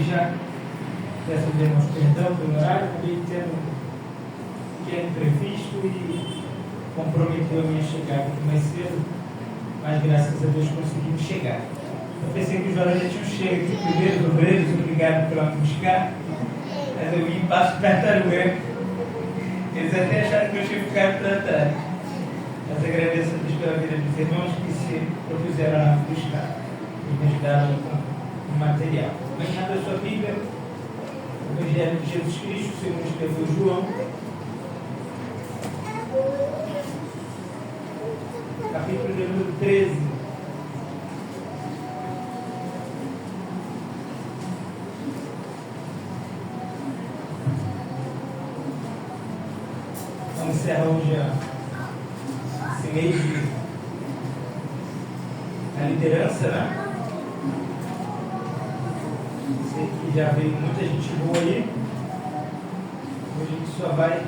já peço aos irmãos perdão pelo horário, acabei tendo um pequeno imprevisto e comprometeu a minha chegada aqui mais cedo, mas graças a Deus conseguimos chegar. Eu pensei que os valores já tinham chegado aqui primeiro, obreiros, obrigado pela buscar, mas eu vim e passo tartaruga. Eles até acharam que eu tinha ficado para trás. Mas agradeço a Deus pela vida dos irmãos que se propuseram a buscar e me ajudaram com o material. Mas na sua Bíblia, o Evangelho de Jesus Cristo, segundo escreveu João, capítulo de número 13. Vamos encerrar hoje esse mês a liderança, né? Sei que já veio muita gente boa aí. Hoje a gente só vai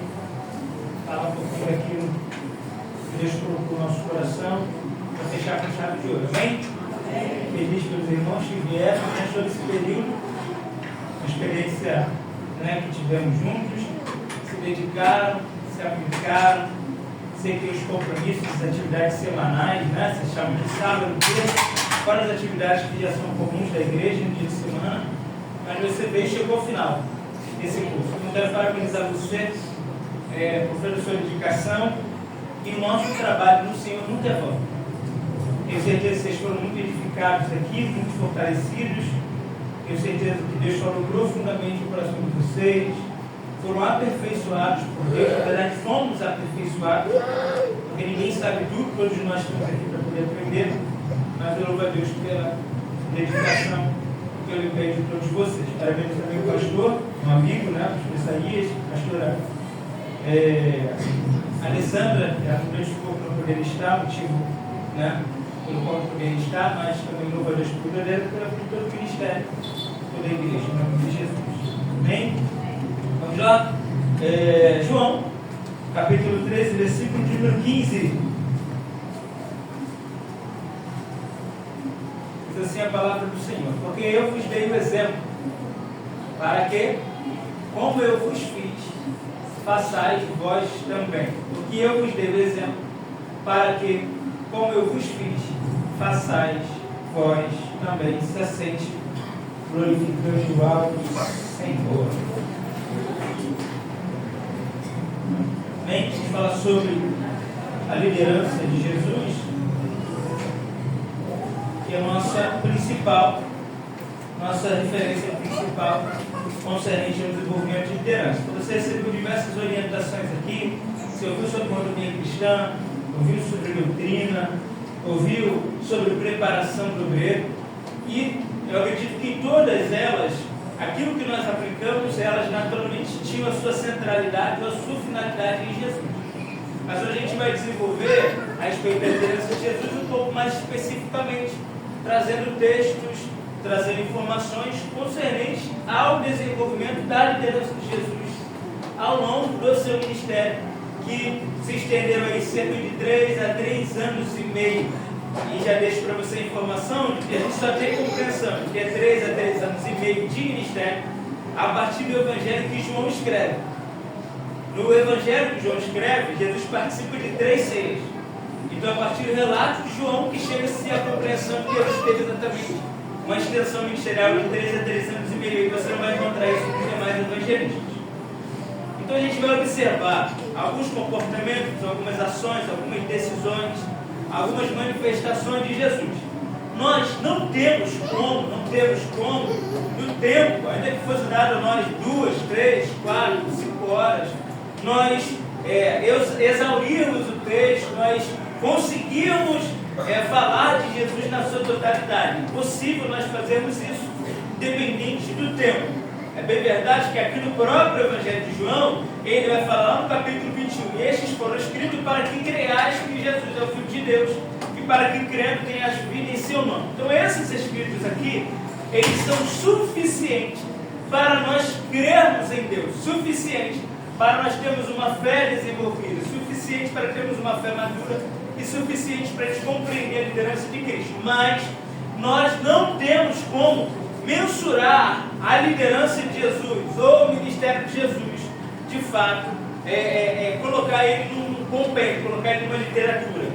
falar um pouquinho daquilo que Deus colocou no nosso coração para fechar com chave de ouro. Amém? Feliz pelos irmãos que vieram, né, sobre esse período, uma experiência, né, que tivemos juntos, se dedicaram, se aplicaram, sei que tem os compromissos, as atividades semanais, né, se chamam de sábado, fora as atividades que já são comuns da igreja no dia de semana, mas você veio e chegou ao final desse curso. Então, quero parabenizar você por toda a sua dedicação, e o nosso trabalho no Senhor nunca é vão. Tenho certeza que vocês foram muito edificados aqui, muito fortalecidos. Tenho certeza que Deus falou profundamente no coração de vocês. Foram aperfeiçoados por Deus. Na verdade, fomos aperfeiçoados, porque ninguém sabe tudo, todos nós estamos aqui para poder aprender. Mas eu louvo a Deus pela dedicação, pelo empenho de todos vocês. Parabéns também ao pastor, um amigo, né? O pastor Isaías, a pastora Alessandra, ela também ficou para poder estar, motivo, né, pelo qual poder estar, mas também louvo a Deus por todo o ministério, toda a igreja, em nome de Jesus. Amém? Vamos lá? João, capítulo 13, versículo de número 15. Diz assim a palavra do Senhor: porque eu vos dei o exemplo, para que, como eu vos fiz, façais vós também. Porque eu vos dei o exemplo, para que, como eu vos fiz, façais vós também. Se assente, glorificando ao Senhor. Amém? A gente fala sobre a liderança de Jesus, que é a nossa referência principal concernente ao desenvolvimento de liderança. Então, você recebeu diversas orientações aqui, você ouviu sobre economia cristã, ouviu sobre doutrina, ouviu sobre preparação do obreiro, e eu acredito que em todas elas, aquilo que nós aplicamos, elas naturalmente tinham a sua centralidade ou a sua finalidade em Jesus. Mas hoje a gente vai desenvolver a respeito da liderança de Jesus um pouco mais especificamente, trazendo textos, trazendo informações concernentes ao desenvolvimento da liderança de Jesus ao longo do seu ministério, que se estendeu aí cerca de 3 a 3 anos e meio. E já deixo para você a informação de que a gente só tem compreensão de que é 3 a 3 anos e meio de ministério a partir do Evangelho que João escreve. No Evangelho que João escreve, Jesus participa de 3 ceias. Então, a partir do relato de João, que chega-se a compreensão que Jesus teve exatamente uma extensão ministerial de 3 a 3 anos e meio, e você não vai encontrar isso nos demais evangelistas. Então a gente vai observar alguns comportamentos, algumas ações, algumas decisões, algumas manifestações de Jesus. Nós não temos como, no tempo, ainda que fosse dado a nós 2, 3, 4, 5 horas, nós exaurirmos o texto, nós conseguirmos falar de Jesus na sua totalidade. Impossível nós fazermos isso dependente do tempo. É bem verdade que aqui no próprio Evangelho de João, ele vai falar no capítulo 21, e estes foram escritos para que creiais que Jesus é o Filho de Deus, e para que crendo tenhas vida em seu nome. Então esses escritos aqui, eles são suficientes para nós crermos em Deus, suficientes para nós termos uma fé desenvolvida, suficiente para termos uma fé madura e suficiente para a gente compreender a liderança de Cristo. Mas nós não temos como mensurar a liderança de Jesus ou o ministério de Jesus, de fato, colocar ele num compêndio, colocar ele numa literatura,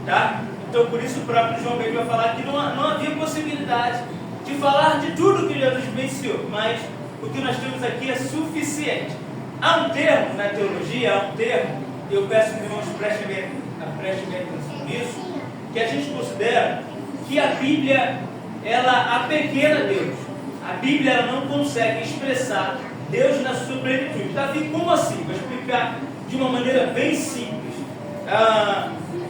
tá? Então, por isso o próprio João Baker vai falar que não havia possibilidade de falar de tudo que Jesus venceu, mas o que nós temos aqui é suficiente. Há um termo na teologia, eu peço que os irmãos prestem bem atenção nisso, que a gente considera que a Bíblia, ela apequena Deus. A Bíblia, ela não consegue expressar Deus na sua plenitude. Davi, como assim? Vou explicar de uma maneira bem simples.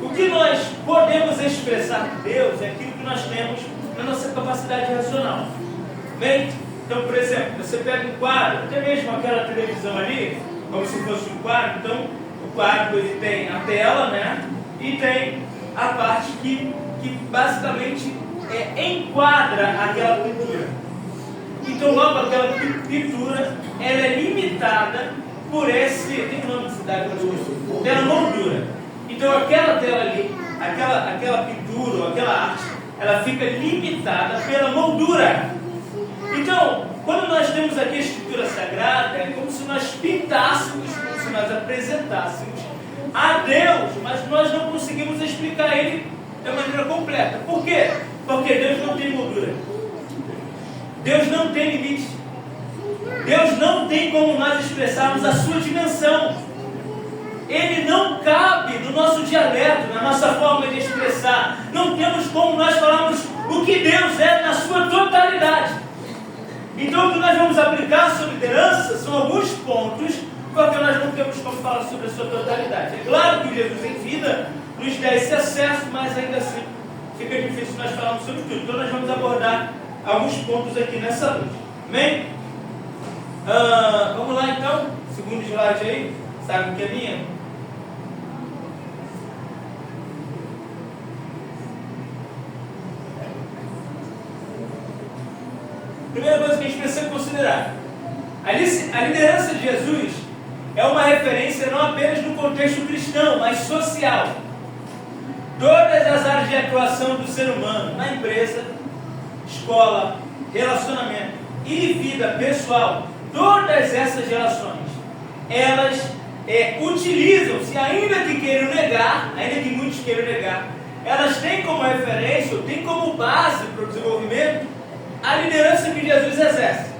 O que nós podemos expressar de Deus é aquilo que nós temos na nossa capacidade racional. Bem? Então, por exemplo, você pega um quadro, até mesmo aquela televisão ali, como se fosse um quadro. Então, o quadro ele tem a tela, né? E tem a parte que basicamente enquadra aquela pintura. Então, logo aquela pintura, ela é limitada por esse, tem um nome de cidade que eu uso, pela moldura. Então, aquela tela ali, aquela pintura ou aquela arte, ela fica limitada pela moldura. Então, quando nós temos aqui a Escritura Sagrada, é como se nós pintássemos, como se nós apresentássemos a Deus, mas nós não conseguimos explicar Ele de maneira completa. Por quê? Porque Deus não tem moldura. Deus não tem limite. Deus não tem como nós expressarmos a sua dimensão. Ele não cabe no nosso dialeto, na nossa forma de expressar. Não temos como nós falarmos o que Deus é na sua totalidade. Então, o que nós vamos aplicar sobre liderança são alguns pontos, porque nós não temos como falar sobre a sua totalidade. É claro que Jesus em vida nos dá esse acesso, mas ainda assim fica difícil nós falarmos sobre tudo. Então, nós vamos abordar alguns pontos aqui nessa noite. Amém? Vamos lá então, segundo slide aí, sabe o que é minha? Primeira coisa que a gente precisa considerar: a liderança de Jesus é uma referência não apenas no contexto cristão, mas social. Todas as áreas de atuação do ser humano, na empresa, escola, relacionamento e vida pessoal, todas essas relações, elas utilizam-se, ainda que queiram negar, ainda que muitos queiram negar, elas têm como referência, ou têm como base para o desenvolvimento, a liderança que Jesus exerce.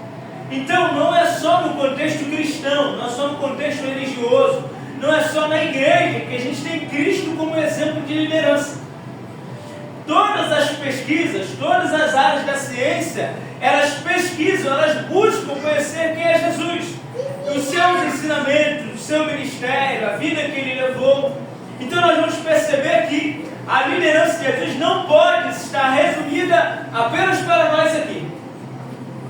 Então, não é só no contexto cristão, não é só no contexto religioso, não é só na igreja que a gente tem Cristo como exemplo de liderança. Todas as pesquisas, todas as áreas da ciência, elas pesquisam, elas buscam conhecer quem é Jesus, os seus ensinamentos, o seu ministério, a vida que ele levou. Então nós vamos perceber que a liderança de Jesus não pode estar resumida apenas para nós aqui,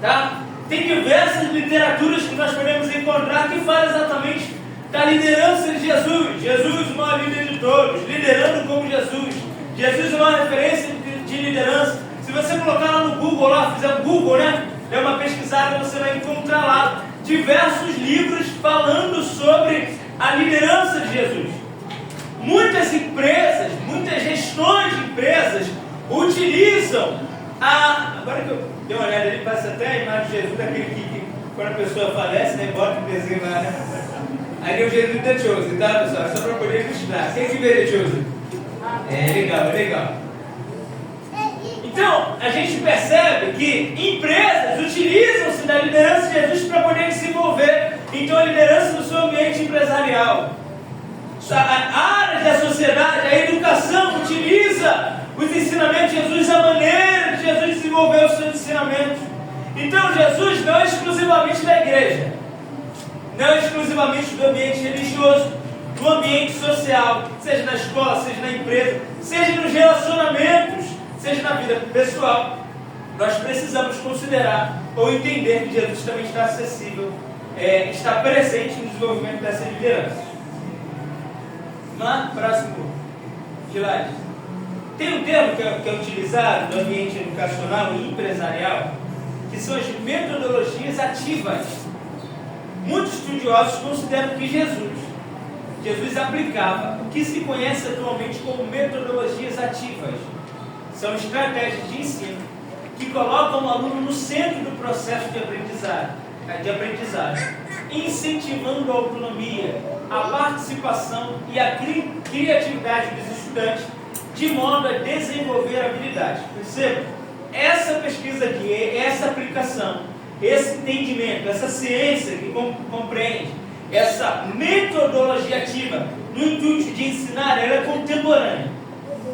tá? Tem diversas literaturas que nós podemos encontrar que falam exatamente da liderança de Jesus. Jesus, o maior líder de todos, liderando como Jesus. Jesus é uma referência de liderança. Se você colocar lá no Google, fizer um Google, né? Der uma pesquisada, você vai encontrar lá diversos livros falando sobre a liderança de Jesus. Muitas empresas, muitas gestões de empresas utilizam agora que eu dei uma olhada ali, passa até a imagem de Jesus, daquele que quando a pessoa falece, né, bota o desenho lá, né? Aí é o Jesus da Chosen, tá, pessoal? Só para poder ilustrar. Quem que vê The Chosen? É legal. Então, a gente percebe que empresas utilizam-se da liderança de Jesus para poder desenvolver, então, a liderança do seu ambiente empresarial. A área da sociedade, a educação, utiliza os ensinamentos de Jesus, a maneira de Jesus desenvolver os seus ensinamentos. Então, Jesus não é exclusivamente da igreja, não é exclusivamente do ambiente religioso, do ambiente social, seja na escola, seja na empresa, seja nos relacionamentos, seja na vida pessoal. Nós precisamos considerar ou entender que Jesus também está acessível, está presente no desenvolvimento dessas lideranças. Próximo slide. Tem um termo que é utilizado no ambiente educacional e empresarial, que são as metodologias ativas. Muitos estudiosos consideram que Jesus aplicava o que se conhece atualmente como metodologias ativas. São estratégias de ensino que colocam o aluno no centro do processo de aprendizagem, incentivando a autonomia, a participação e a criatividade dos estudantes, de modo a desenvolver habilidades. Perceba? Essa pesquisa aqui, essa aplicação, esse entendimento, essa ciência que compreende, essa metodologia ativa no intuito de ensinar, ela é contemporânea,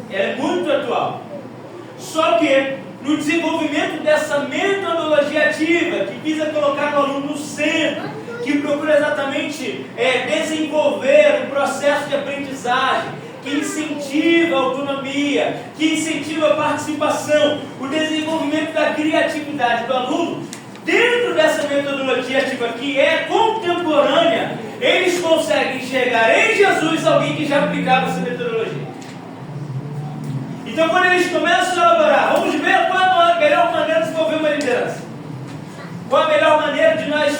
ela é muito atual. Só que no desenvolvimento dessa metodologia ativa, que visa colocar o aluno no centro, que procura exatamente desenvolver um processo de aprendizagem, que incentiva a autonomia, que incentiva a participação, o desenvolvimento da criatividade do aluno, dentro dessa metodologia ativa que é contemporânea, eles conseguem enxergar em Jesus alguém que já aplicava essa metodologia. Então, quando eles começam a elaborar, vamos ver qual é a melhor maneira de desenvolver uma liderança. Qual a melhor maneira de nós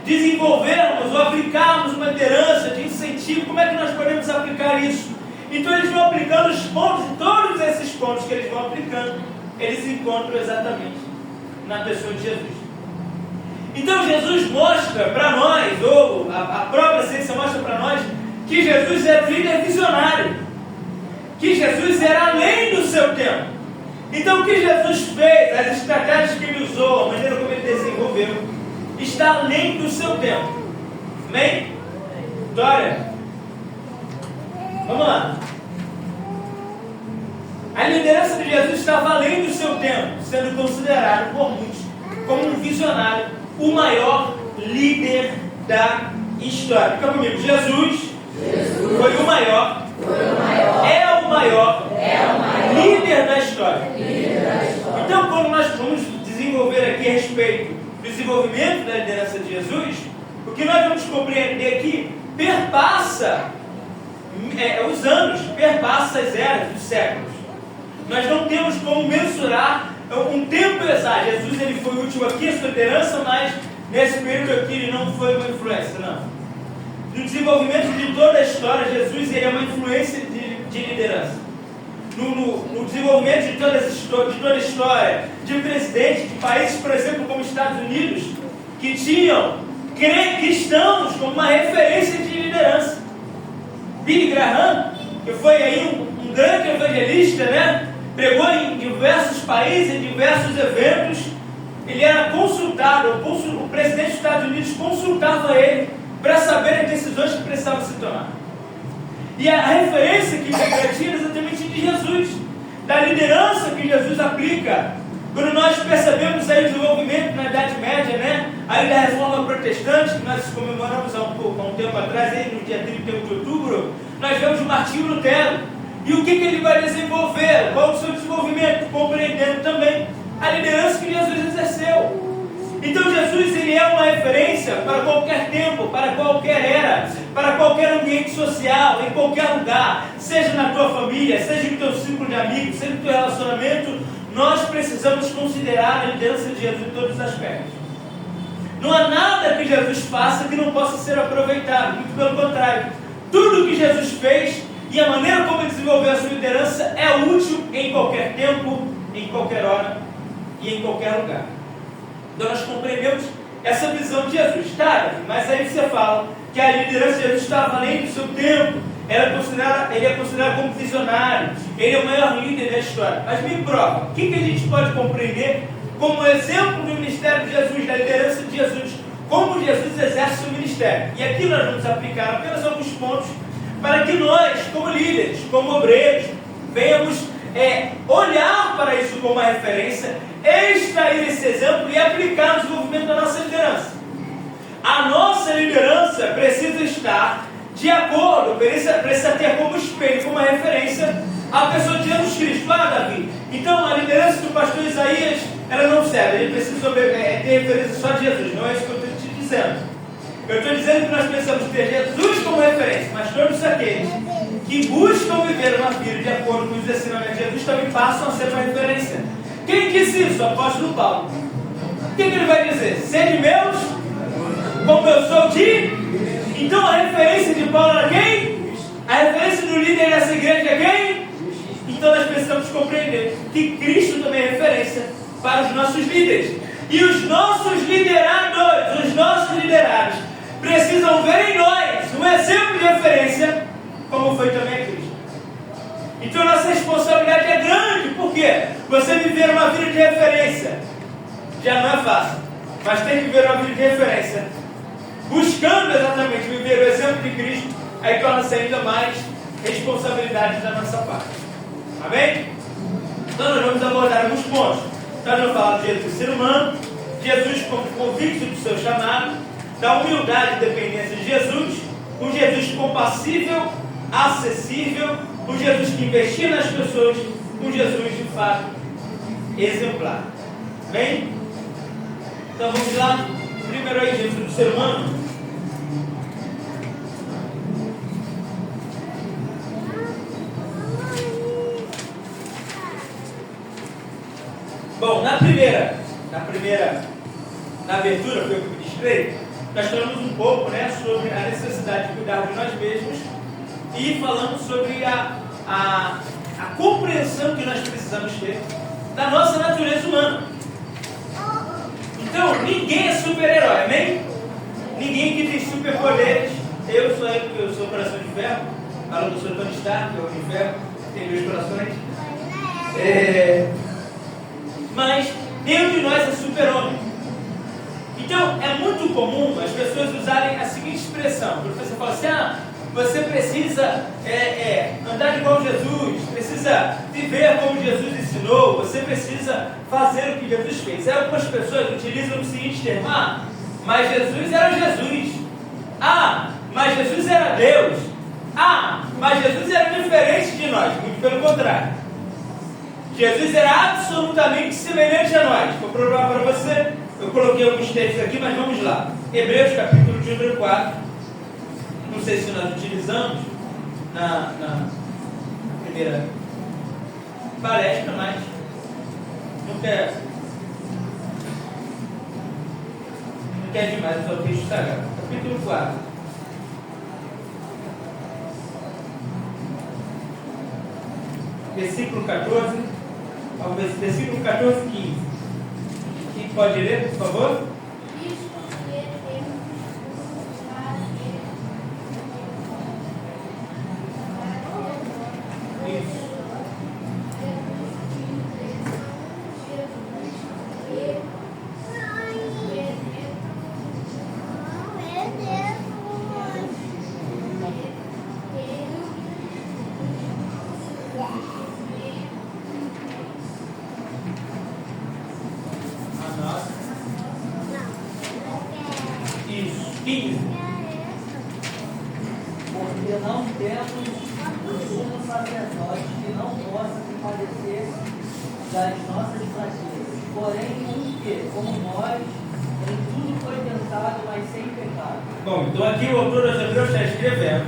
desenvolvermos ou aplicarmos uma liderança de incentivo? Como é que nós podemos aplicar isso? Então eles vão aplicando os pontos, e todos esses pontos que eles vão aplicando, eles encontram exatamente na pessoa de Jesus. Então Jesus mostra para nós, ou a própria ciência mostra para nós, que Jesus era um líder visionário, que Jesus era além do seu tempo. Então o que Jesus fez, as estratégias que ele usou, a maneira como ele desenvolveu, está além do seu tempo. Amém? Vitória? Vamos lá. A liderança de Jesus estava além do seu tempo, sendo considerado por muitos como um visionário, o maior líder da história. Fica comigo. Jesus foi o maior, é o maior líder da história. Então, quando nós vamos desenvolver aqui a respeito do desenvolvimento da liderança de Jesus, o que nós vamos compreender aqui perpassa os anos, perpassa as eras, os séculos. Nós não temos como mensurar um tempo exato. Jesus ele foi o último aqui, a sua liderança, mas nesse período aqui ele não foi uma influência, não. No desenvolvimento de toda a história, Jesus ele é uma influência de liderança. No desenvolvimento de toda a história, de presidentes de países, por exemplo, como Estados Unidos, que tinham cristãos como uma referência de liderança. Billy Graham, que foi aí um grande evangelista, né? Pregou em diversos países, em diversos eventos. Ele era consultado, o presidente dos Estados Unidos consultava ele para saber as decisões que precisavam se tomar. E a referência que ele tinha era exatamente de Jesus, da liderança que Jesus aplica. Quando nós percebemos aí o desenvolvimento na Idade Média, né? Aí da Reforma Protestante, que nós comemoramos há um tempo atrás, aí no dia 31 de outubro, nós vemos o Martinho Lutero. E o que ele vai desenvolver? Qual o seu desenvolvimento? Compreendendo também a liderança que Jesus exerceu. Então Jesus ele é uma referência para qualquer tempo, para qualquer era, para qualquer ambiente social, em qualquer lugar, seja na tua família, seja no teu círculo de amigos, seja no teu relacionamento. Nós precisamos considerar a liderança de Jesus em todos os aspectos. Não há nada que Jesus faça que não possa ser aproveitado, muito pelo contrário. Tudo que Jesus fez e a maneira como ele desenvolveu a sua liderança é útil em qualquer tempo, em qualquer hora e em qualquer lugar. Então nós compreendemos essa visão de Jesus, tá? Mas aí você fala que a liderança de Jesus estava além do seu tempo, ele é considerado como visionário, ele é o maior líder da história. Mas me prova, o que a gente pode compreender como exemplo do ministério de Jesus, da liderança de Jesus, como Jesus exerce o seu ministério? E aqui nós vamos aplicar apenas alguns pontos para que nós, como líderes, como obreiros, venhamos olhar para isso como uma referência, extrair esse exemplo e aplicar no desenvolvimento da nossa liderança. A nossa liderança precisa estar de acordo, precisa ter como espelho, como referência, a pessoa de Jesus Cristo. Ah, Davi, então a liderança do pastor Isaías, ela não serve, ele precisa ter referência só de Jesus. Não é isso que eu estou te dizendo. Eu estou dizendo que nós precisamos ter Jesus como referência, mas todos aqueles que buscam viver uma vida de acordo com os ensinamentos de Jesus também passam a ser uma referência. Quem disse isso? O apóstolo Paulo. O que ele vai dizer? Sede meus, como eu sou de... Então a referência de Paulo era quem? A referência do líder dessa igreja é quem? Então nós precisamos compreender que Cristo também é referência para os nossos líderes. E os nossos liderados, precisam ver em nós um exemplo de referência, como foi também a Cristo. Então nossa responsabilidade é grande, porque você viver uma vida de referência já não é fácil, mas tem que viver uma vida de referência, buscando exatamente viver o exemplo de Cristo, aí torna-se ainda mais responsabilidade da nossa parte. Amém? Então nós vamos abordar alguns pontos. Nós vamos falar de Jesus ser humano, Jesus como convicto do seu chamado, da humildade e dependência de Jesus, um Jesus compassível, acessível, um Jesus que investia nas pessoas, um Jesus de fato exemplar. Bem? Então vamos lá. Primeiro aí, Jesus do ser humano. Bom, na abertura, foi o que eu ministrei, nós falamos um pouco, né, sobre a necessidade de cuidar de nós mesmos e falamos sobre a compreensão que nós precisamos ter da nossa natureza humana. Então, ninguém é super-herói, amém? Ninguém que tem superpoderes. Eu sou ele, porque eu sou coração de ferro. Falo que eu sou Tony Stark, que é o de ferro, tem dois corações. Mas nenhum de nós é super-homem. Então, é muito comum as pessoas usarem a seguinte expressão. Quando você fala assim, você precisa andar igual Jesus, precisa viver como Jesus ensinou, você precisa fazer o que Jesus fez. Aí algumas pessoas utilizam o seguinte termo: mas Jesus era Jesus. Mas Jesus era Deus. Mas Jesus era diferente de nós. Muito pelo contrário. Jesus era absolutamente semelhante a nós. Vou provar para você. Eu coloquei alguns textos aqui, mas vamos lá. Hebreus, capítulo de número 4. Não sei se nós utilizamos na primeira palestra, mas não quer demais usar o texto sagrado. Capítulo 4. Versículo 14, versículo 14, 15. Quem pode ler, por favor? Porque não temos um sumo sacerdote que não possa se padecer das nossas fraquezas, porém um que, como nós, em tudo foi tentado, mas sem pecado. Bom, então aqui o autor dos Hebreus está escrevendo,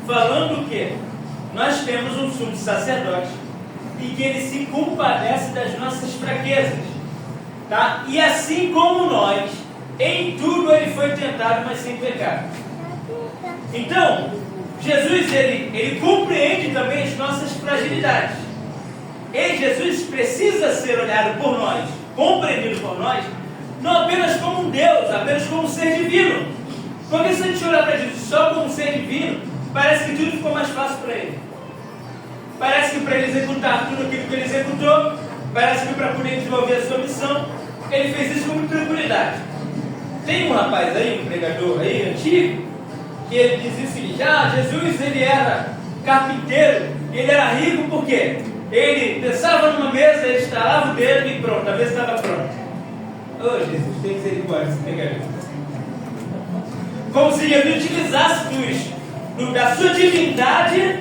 falando que nós temos um sumo sacerdote e que ele se compadece das nossas fraquezas, tá? E assim como nós, em tudo ele foi tentado, mas sem pecado. Então, Jesus, ele compreende também as nossas fragilidades. Jesus precisa ser olhado por nós, compreendido por nós, não apenas como um Deus, apenas como um ser divino. Porque se a gente olhar para Jesus só como um ser divino, parece que tudo ficou mais fácil para ele. Parece que para ele executar tudo aquilo que ele executou, parece que para poder desenvolver a sua missão, ele fez isso com muita tranquilidade. Tem um rapaz aí, um pregador aí, antigo, que ele dizia o seguinte: Jesus ele era carpinteiro, ele era rico porque ele pensava numa mesa, ele estalava o dedo e pronto, a mesa estava pronta. Oh Jesus, tem misericórdia esse pregador. Como se Jesus utilizasse da sua divindade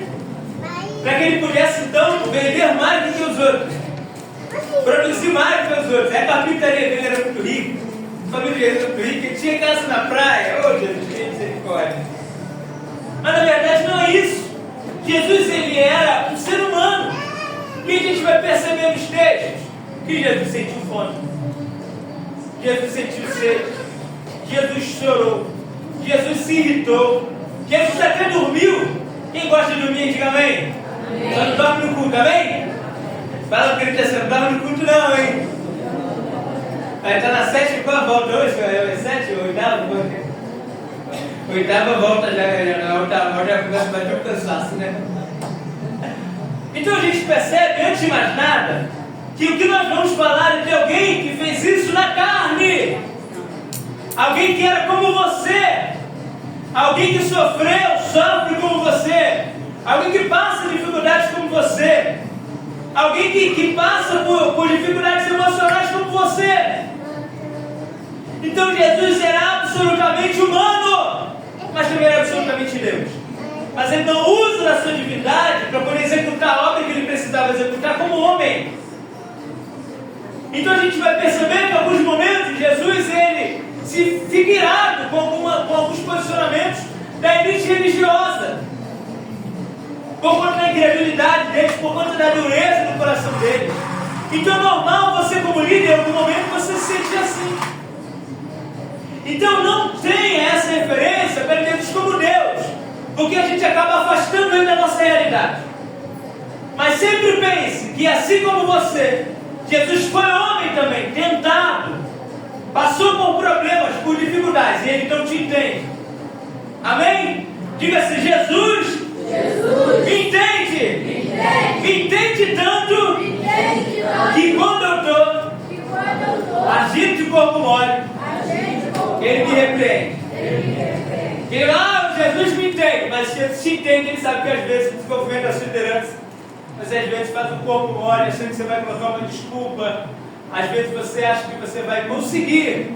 para que ele pudesse então vender mais do que os outros, produzir mais do que os outros. A carpintaria dele era muito rica, a família dele era muito rica, ele tinha casa na praia. Oh Jesus, tem misericórdia. Mas na verdade não é isso. Jesus ele era um ser humano. E a gente vai perceber nos textos que Jesus sentiu fome, Jesus sentiu sede, Jesus chorou, Jesus se irritou, Jesus até dormiu. Quem gosta de dormir, diga amém. Só não dorme no culto, amém? Fala que ele está sendo, não dorme no culto não, hein? Está na 7ª volta hoje, é 7 ou 8ª? 8ª volta já, na 8ª volta já começa a bater o cansaço, né? Então a gente percebe, antes de mais nada, que o que nós vamos falar é de alguém que fez isso na carne. Alguém que era como você. Alguém que sofre como você. Alguém que passa dificuldades como você. Alguém que passa por dificuldades emocionais como você. Então Jesus era absolutamente humano, mas também era absolutamente Deus. Mas ele não usa da sua divindade para poder executar a obra que ele precisava executar como homem. Então a gente vai perceber que em alguns momentos Jesus ele se fica irado com alguns posicionamentos da elite religiosa, por conta da incredulidade deles, por conta da dureza do coração deles. Então é normal você como líder, em algum momento você se sentir assim. Então não tenha essa referência para Deus como Deus, porque a gente acaba afastando ele da nossa realidade. Mas sempre pense que assim como você, Jesus foi homem também, tentado, passou por problemas, por dificuldades, e ele não te entende. Amém? Diga-se, Jesus me entende. Me entende tanto que quando eu estou agindo de corpo mole, ele me repreende. Jesus me entende, mas se entende, ele sabe que às vezes o desenvolvimento da sua liderança, você às vezes faz um corpo mole, achando que você vai colocar uma desculpa. Às vezes você acha que você vai conseguir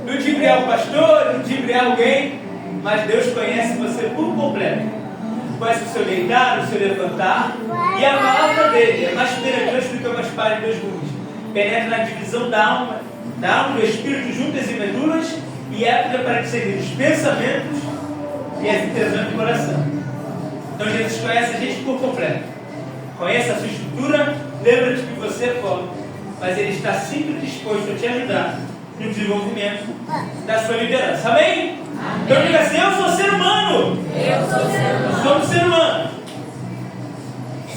ludibriar o pastor, ludibriar alguém, mas Deus conhece você por completo. Conhece o seu deitar, o seu levantar, e a palavra dele é mais penetrante do que uma espada de 2 gumes. Penetra na divisão da alma do espírito, juntas e medulas, e é apta para discernir os pensamentos e as intenções do coração. Então Jesus conhece a gente por completo. Conhece a sua estrutura, lembra-te que você é pobre, mas ele está sempre disposto a te ajudar no desenvolvimento da sua liderança. Amém? Então diga assim: eu sou ser humano. Somos ser humano.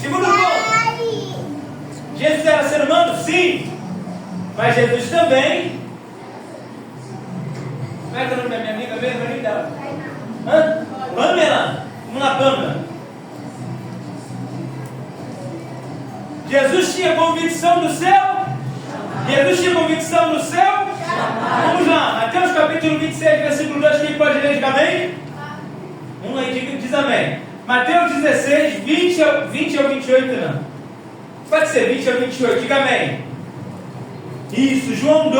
Segundo ponto, Jesus era ser humano? Sim. Mas Jesus também. Como é que é o nome da minha amiga mesmo? Pamela. Vamos lá, Pamela. Jesus tinha convicção do céu? Jesus tinha convicção do céu? Vamos lá, Mateus capítulo 26, versículo 2, quem pode ler, diga amém? Um aí diz amém. Mateus 16, 20 ao 28, não. Pode ser 20 ao 28, diga amém. Isso, João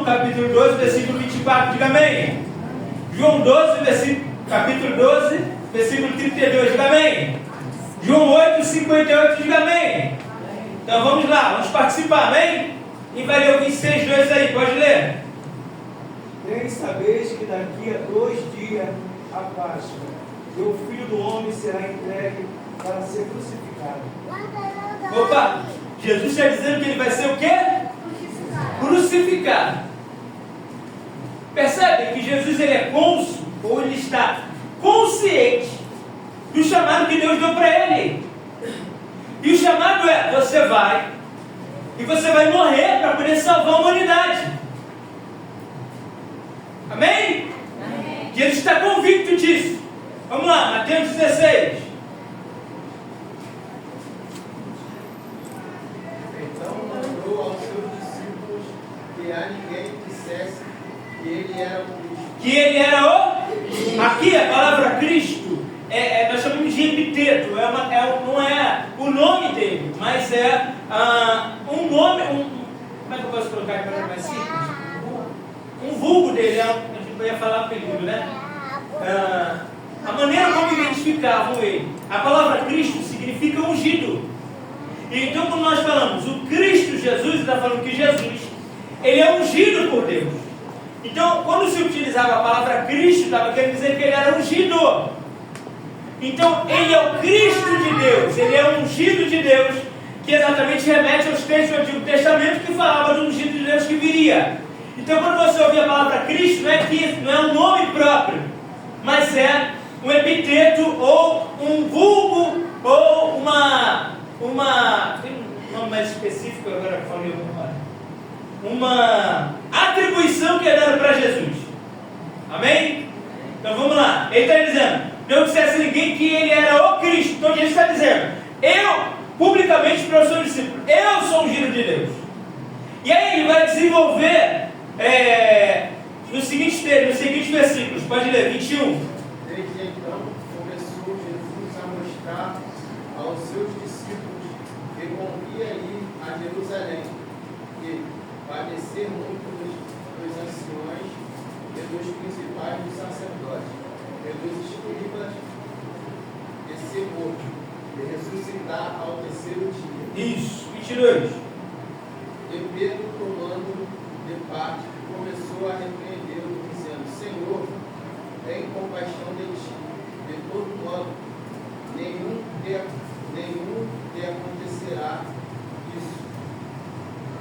capítulo 12, versículo 24, diga amém. João 12, capítulo 12, versículo 32, diga amém. João 8, 58, diga amém. Então vamos lá, vamos participar, amém? E vai ler o 26, 2 aí, pode ler. Nem sabeis que daqui a 2 dias a Páscoa, e o Filho do Homem será entregue para ser crucificado. Opa, Jesus está dizendo que ele vai ser o quê? Crucificado. Percebe que Jesus ele é cônscio, ou ele está consciente do chamado que Deus deu para ele. E o chamado é: você vai, e você vai morrer para poder salvar a humanidade. Amém? Amém. E ele está convicto disso. Vamos lá, Mateus 16. Então mandou aos seus discípulos que a ninguém dissesse que ele era o Cristo. Que ele era o... Aqui a palavra Cristo nós chamamos de epiteto. Não é o nome dele, mas é um nome... como é que eu posso colocar aqui para mais simples? Um vulgo dele. A gente ia falar apelido, né? A maneira como identificavam ele. A palavra Cristo significa ungido. Então quando nós falamos o Cristo Jesus, está falando que Jesus, ele é ungido por Deus. Então quando se utilizava a palavra Cristo, estava querendo dizer que ele era ungido. Então ele é o Cristo de Deus, ele é o ungido de Deus, que exatamente remete aos textos do Antigo Testamento que falava do ungido de Deus que viria. Então quando você ouvir a palavra Cristo, não é um nome próprio, mas é um epiteto ou um vulgo ou tem um nome mais específico agora que eu falei alguma hora. uma atribuição que é dada para Jesus. Amém? Então vamos lá. Ele está dizendo, não dissesse ninguém que ele era o Cristo. Então Jesus está dizendo, eu, publicamente para os seus discípulos, eu sou o ungido de Deus. E aí ele vai desenvolver nos seguintes versículos. Pode ler, 21. Desde então, começou Jesus a mostrar aos seus discípulos que convia ir a Jerusalém e padecer muito dos anciões e dos principais dos sacerdotes, e dos escribas, e ser morto, e ressuscitar ao terceiro dia. Isso, 22. E Pedro, tomando de parte, começou a repreendê-lo, dizendo: Senhor, tem compaixão de ti, de todo modo, nenhum te acontecerá isso.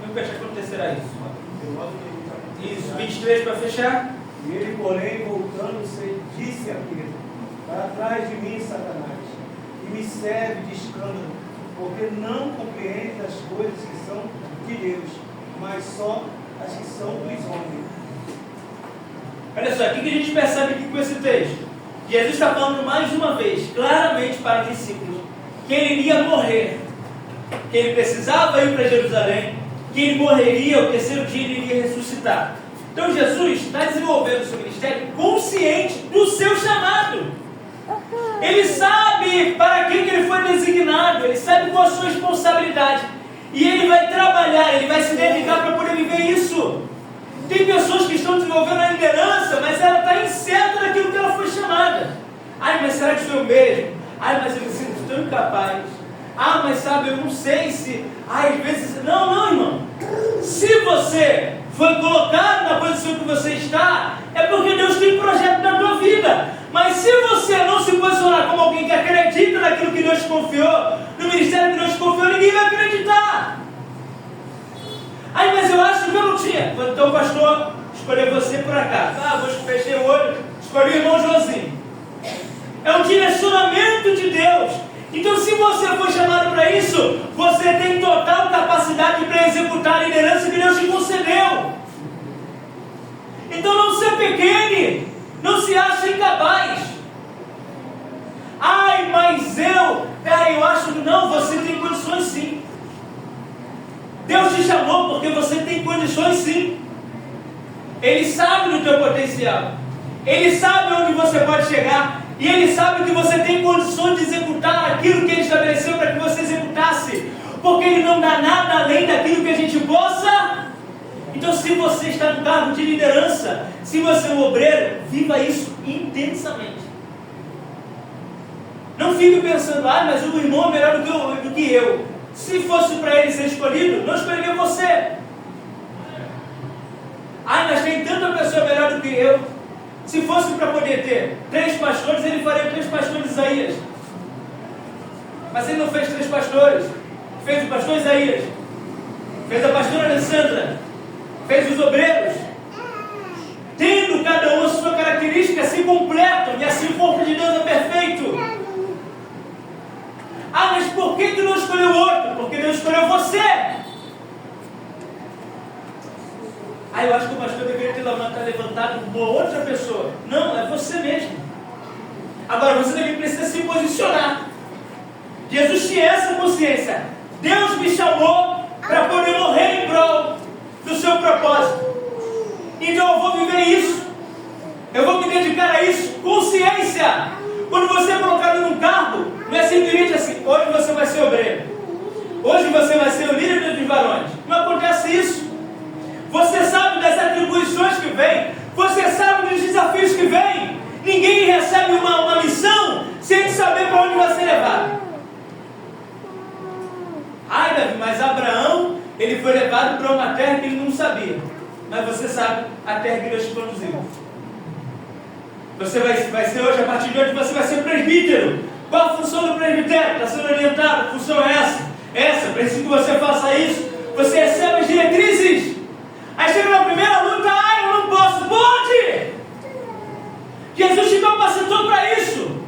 Nunca te acontecerá isso. De modo nenhum te Isso, acontecerá. 23 para fechar. E ele, porém, voltando-se, disse a Pedro: Para trás de mim, Satanás, e me serve de escândalo, porque não compreende as coisas que são de Deus, mas só as que são dos homens. Olha só, o que a gente percebe aqui com esse texto? Jesus está falando mais uma vez, claramente para os discípulos, que ele iria morrer, que ele precisava ir para Jerusalém, que ele morreria, o terceiro dia ele iria ressuscitar. Então Jesus está desenvolvendo o seu ministério consciente do seu chamado. Ele sabe para que ele foi designado, ele sabe qual a sua responsabilidade. E ele vai trabalhar, ele vai se dedicar para poder viver isso. Tem pessoas que estão desenvolvendo a liderança, mas ela está incerta daquilo que ela foi chamada. Ai, mas será que sou eu mesmo? Ai, mas eu me sinto tão incapaz. Ah, mas sabe, eu não sei se... Ai, às vezes... Não, irmão. Se você foi colocado na posição que você está, é porque Deus tem projeto na tua vida. Mas se você não se posicionar como alguém que acredita naquilo que Deus te confiou, no ministério que Deus te confiou, ninguém vai acreditar. Ai, mas eu acho que eu não tinha. Então o pastor escolheu você por acaso. Ah, vou fechar o olho, escolhi o irmão Josinho. É um direcionamento de Deus. Então se você foi chamado para isso, você tem total capacidade para executar a liderança que Deus te concedeu. Então não se pequene, não se ache incapaz. Ai, mas eu acho que não, você tem condições sim. Deus te chamou porque você tem condições sim. Ele sabe do teu potencial. Ele sabe onde você pode chegar. E Ele sabe que você tem condições de executar aquilo que Ele estabeleceu para que você executasse. Porque Ele não dá nada além daquilo que a gente possa. Então se você está no cargo de liderança, se você é um obreiro, viva isso intensamente. Não fique pensando, mas o irmão é melhor do que eu. Se fosse para ele ser escolhido, não escolheria você. Mas tem tanta pessoa melhor do que eu. Se fosse para poder ter 3 pastores, ele faria 3 pastores Isaías. Mas ele não fez 3 pastores. Fez o pastor Isaías. Fez a pastora Alessandra. Fez os obreiros. Tendo cada um a sua característica, se completam. E assim o corpo de Deus é perfeito. Mas por que não escolheu outro? Porque Deus escolheu você. Eu acho que o pastor deveria ter levantado uma outra pessoa. Não, é você mesmo. Agora você também precisa se posicionar. Jesus tinha essa consciência. Deus me chamou para poder morrer em prol do seu propósito. Então eu vou viver isso. Eu vou me dedicar a isso. Consciência. Quando você é colocado num cargo, não é simplesmente assim: hoje você vai ser obreiro, hoje você vai ser o líder dos varões. Não acontece isso. Você sabe das atribuições que vêm, você sabe dos desafios que vêm. Ninguém recebe uma missão sem saber para onde vai ser levado. Davi, mas Abraão, ele foi levado para uma terra que ele não sabia. Mas você sabe a terra que Deus te conduziu. Você vai ser hoje, a partir de hoje, você vai ser presbítero. Qual a função do presbitério? Está sendo orientado, a função é essa. Preciso que você faça isso. Você recebe as diretrizes. Aí chega na primeira luta, eu não posso. Pode! Jesus te capacitou para isso.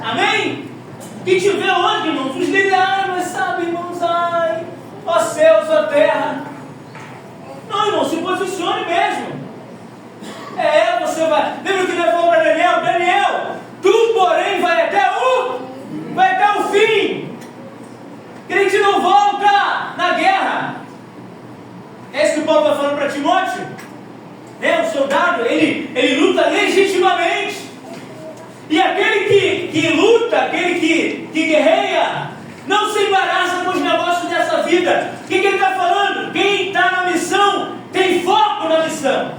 Amém? Quem te vê hoje, irmãos, os líderes, mas sabe, irmãos, ó céus, ó terra. Paulo está falando para Timóteo, né? O soldado, ele luta legitimamente. E aquele que luta, aquele que guerreia, não se embaraça com os negócios dessa vida. O que ele está falando? Quem está na missão tem foco na missão.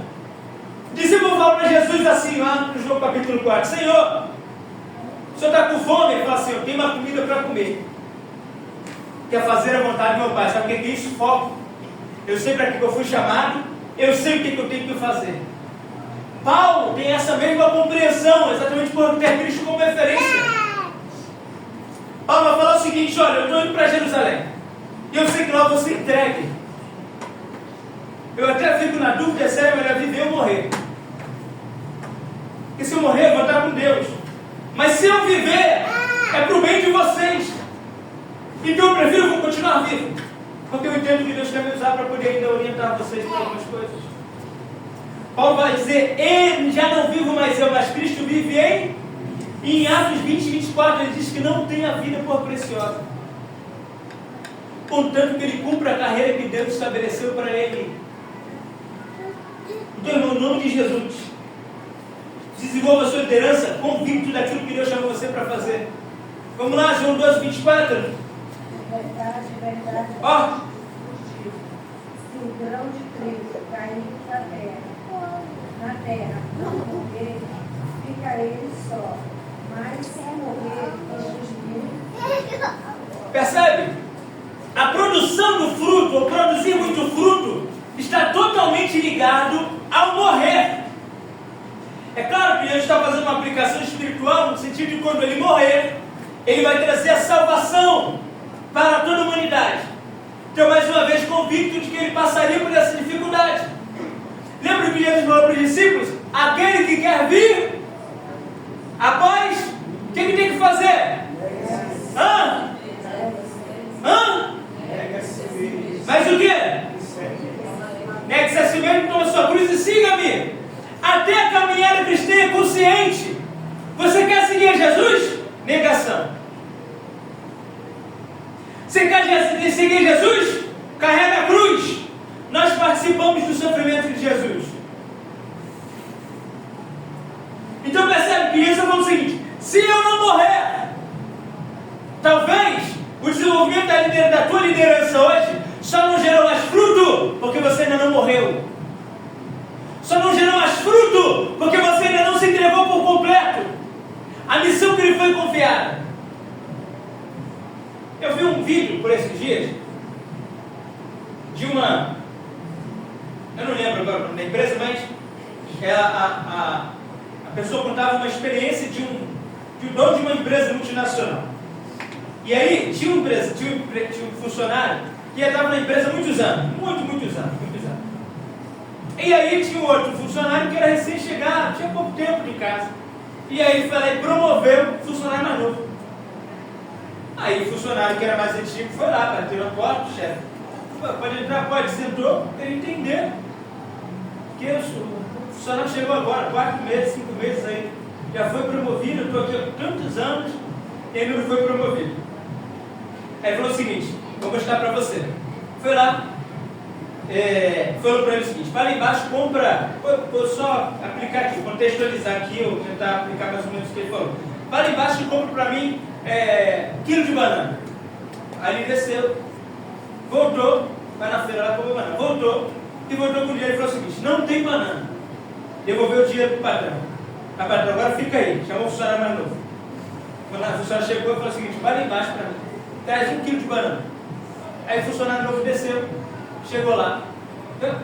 O discípulo fala para Jesus assim, lá no João capítulo 4, Senhor, o Senhor está com fome? Ele fala assim, eu tenho uma comida para comer. Quer fazer a vontade do meu Pai. Sabe o que é isso? Foco. Eu sei para que eu fui chamado, eu sei o que eu tenho que fazer. Paulo tem essa mesma compreensão, exatamente por ter Cristo como referência. Paulo vai falar o seguinte, olha, eu estou indo para Jerusalém, e eu sei que lá eu vou ser entregue. Eu até fico na dúvida se é melhor viver ou morrer. Porque se eu morrer, eu vou estar com Deus. Mas se eu viver, é para o bem de vocês. Então eu prefiro continuar vivo. Porque eu entendo que Deus quer me usar para poder ainda orientar vocês para algumas coisas. Paulo vai dizer, já não vivo mais eu, mas Cristo vive em... E em Atos 20, 24, ele diz que não tem a vida por preciosa. Contanto que ele cumpra a carreira que Deus estabeleceu para ele. Então, irmão, no nome de Jesus, desenvolva a sua liderança convicto daquilo que Deus chamou você para fazer. Vamos lá, João 12, 24. Verdade, verdade. Ó. Se o grão de trigo cair na terra, não morrer, fica ele só. Mas se morrer, todos vivem. Percebe? A produção do fruto, ou produzir muito fruto, está totalmente ligado ao morrer. É claro que a gente está fazendo uma aplicação espiritual, no sentido de quando ele morrer, ele vai trazer a salvação para toda a humanidade. Então, mais uma vez, convicto de que ele passaria por essa dificuldade. Lembra que Jesus falou para os discípulos? Aquele que quer vir após, o que tem que fazer? Mas o que? Negue-se a si mesmo, toma sua cruz e siga-me. Até a caminhada cristã é consciente. Você quer seguir Jesus? Negação. Você quer seguir Jesus? Carrega a cruz. Nós participamos do sofrimento de Jesus. Então percebe que isso é o seguinte: se eu não morrer, talvez o desenvolvimento da tua liderança hoje só não gerou mais fruto porque você ainda não morreu. Só não gerou mais fruto porque você ainda não se entregou por completo a missão que lhe foi confiada. Eu vi um vídeo por esses dias de uma, eu não lembro agora o nome da empresa, mas a pessoa contava uma experiência de um dono de uma empresa multinacional. E aí tinha um funcionário que estava na empresa há muitos anos, muitos anos. E aí tinha um outro funcionário que era recém-chegado, tinha pouco tempo de casa. E aí ele foi lá e promoveu o funcionário mais novo. Aí o funcionário que era mais antigo foi lá, bateu na porta, o chefe. Pode entrar, pode, sentou, queria entender. Porque o funcionário chegou agora, 4 meses, 5 meses aí, já foi promovido, eu estou aqui há tantos anos, e ainda não foi promovido. Aí falou o seguinte, vou mostrar para você. Foi lá, falou para ele o seguinte, vai lá embaixo, compra, vou só aplicar aqui, contextualizar aqui, ou tentar aplicar mais ou menos o que ele falou. Vai lá embaixo e compra para mim 1 quilo de banana. Aí ele desceu, voltou, vai na feira lá comprar banana, voltou com o dinheiro e falou o seguinte, não tem banana. Devolveu o dinheiro para o patrão. A patrão, agora fica aí, chamou o funcionário mais novo. Quando a funcionária chegou e falou o seguinte, vai lá embaixo para mim, traz 1 quilo de banana. Aí o funcionário novo desceu, chegou lá,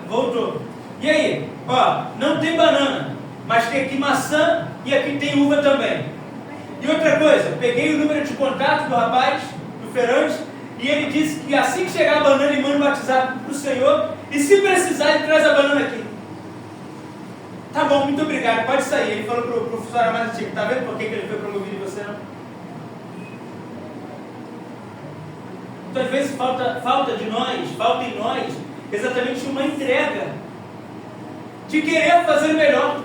voltou. E aí, ó, não tem banana, mas tem aqui maçã e aqui tem uva também. E outra coisa, peguei o número de contato do rapaz, do feirante, e ele disse que assim que chegar a banana ele manda batizar para o Senhor, e se precisar ele traz a banana aqui. Tá bom, muito obrigado, pode sair. Ele falou para o funcionário mais antigo, tá vendo por que ele foi promovido e você não? Então às vezes falta em nós exatamente uma entrega de querer fazer melhor.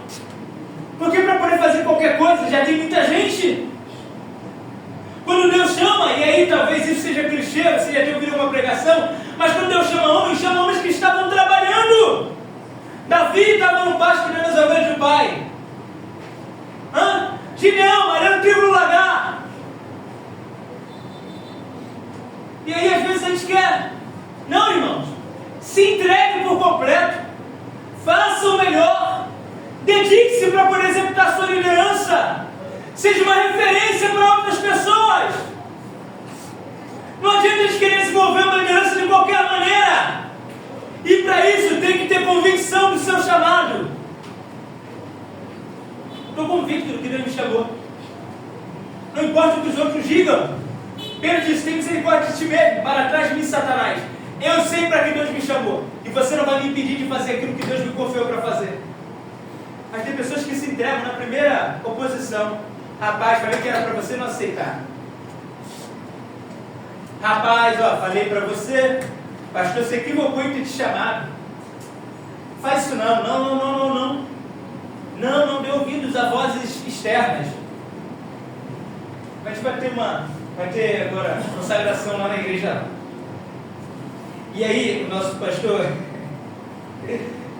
Porque para poder fazer qualquer coisa já tem muita gente. Quando Deus chama, e aí talvez isso seja clichê, você já tenha ouvido uma pregação, mas quando Deus chama homens que estavam trabalhando. gente quer. Não, irmãos. Se entregue por completo. Faça o melhor. Dedique-se para poder executar a sua liderança. Seja uma referência para outras pessoas. Não adianta eles quererem desenvolver uma liderança de qualquer maneira. E para isso tem que ter convicção do seu chamado. Estou convicto do que Deus me chamou. Não importa o que os outros digam. Pedro disse: tem misericórdia de ti mesmo, para trás de mim, Satanás. Eu sei para que Deus me chamou. E você não vai me impedir de fazer aquilo que Deus me confiou para fazer. Mas tem pessoas que se entregam na primeira oposição. Rapaz, falei que era para você não aceitar. Rapaz, ó, falei para você, pastor, se equivocou em ter te chamado. Faz isso não, não. Não dê ouvidos a vozes externas. A gente vai ter agora consagração lá na igreja. E aí, o nosso pastor,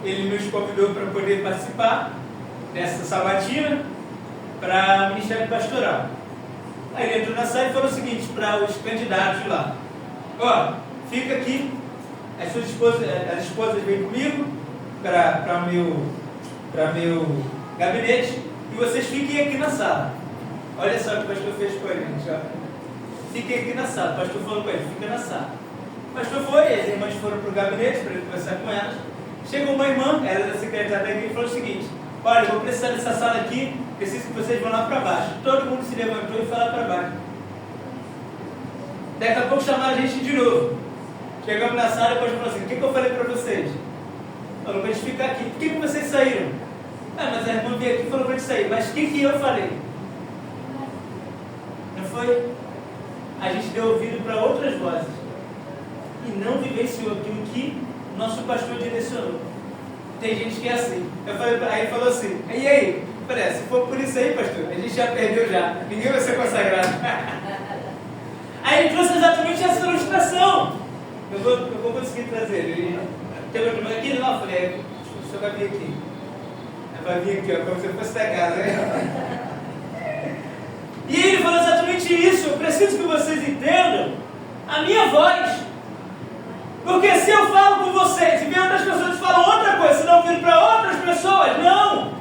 ele nos convidou para poder participar dessa sabatina para o Ministério Pastoral. Aí ele entrou na sala e falou o seguinte para os candidatos lá: ó, fica aqui, as esposas vêm comigo para meu gabinete e vocês fiquem aqui na sala. Olha só o que o pastor fez com ele, gente, ó. Fiquem aqui na sala. O pastor falou com ele: fica na sala. O pastor foi, as irmãs foram para o gabinete para ele conversar com elas. Chegou uma irmã, ela era da secretária da igreja, e falou o seguinte: olha, eu vou precisar dessa sala aqui, preciso que vocês vão lá para baixo. Todo mundo se levantou e foi lá para baixo. Daqui a pouco chamaram a gente de novo. Chegamos na sala e o pastor falou assim: o que eu falei para vocês? Falou para a gente ficar aqui. Por que vocês saíram? Ah, mas a irmã veio aqui e falou para a gente sair. Mas o que eu falei? Não foi? A gente deu ouvido para outras vozes e não vivenciou aquilo que o nosso pastor direcionou. Tem gente que é assim. Eu falei, aí ele falou assim: e aí? Eu falei: se for por isso aí, pastor, a gente já perdeu já. Ninguém vai ser consagrado. Aí ele trouxe exatamente essa ilustração. Eu vou conseguir trazer ele. Teve aqui não, eu falei: o senhor vai vir aqui. Vai vir aqui, ó, como se eu fosse da casa, né? E ele falou exatamente isso: eu preciso que vocês entendam a minha voz. Porque se eu falo com vocês e vem outras pessoas que falam outra coisa, se não vir para outras pessoas, não.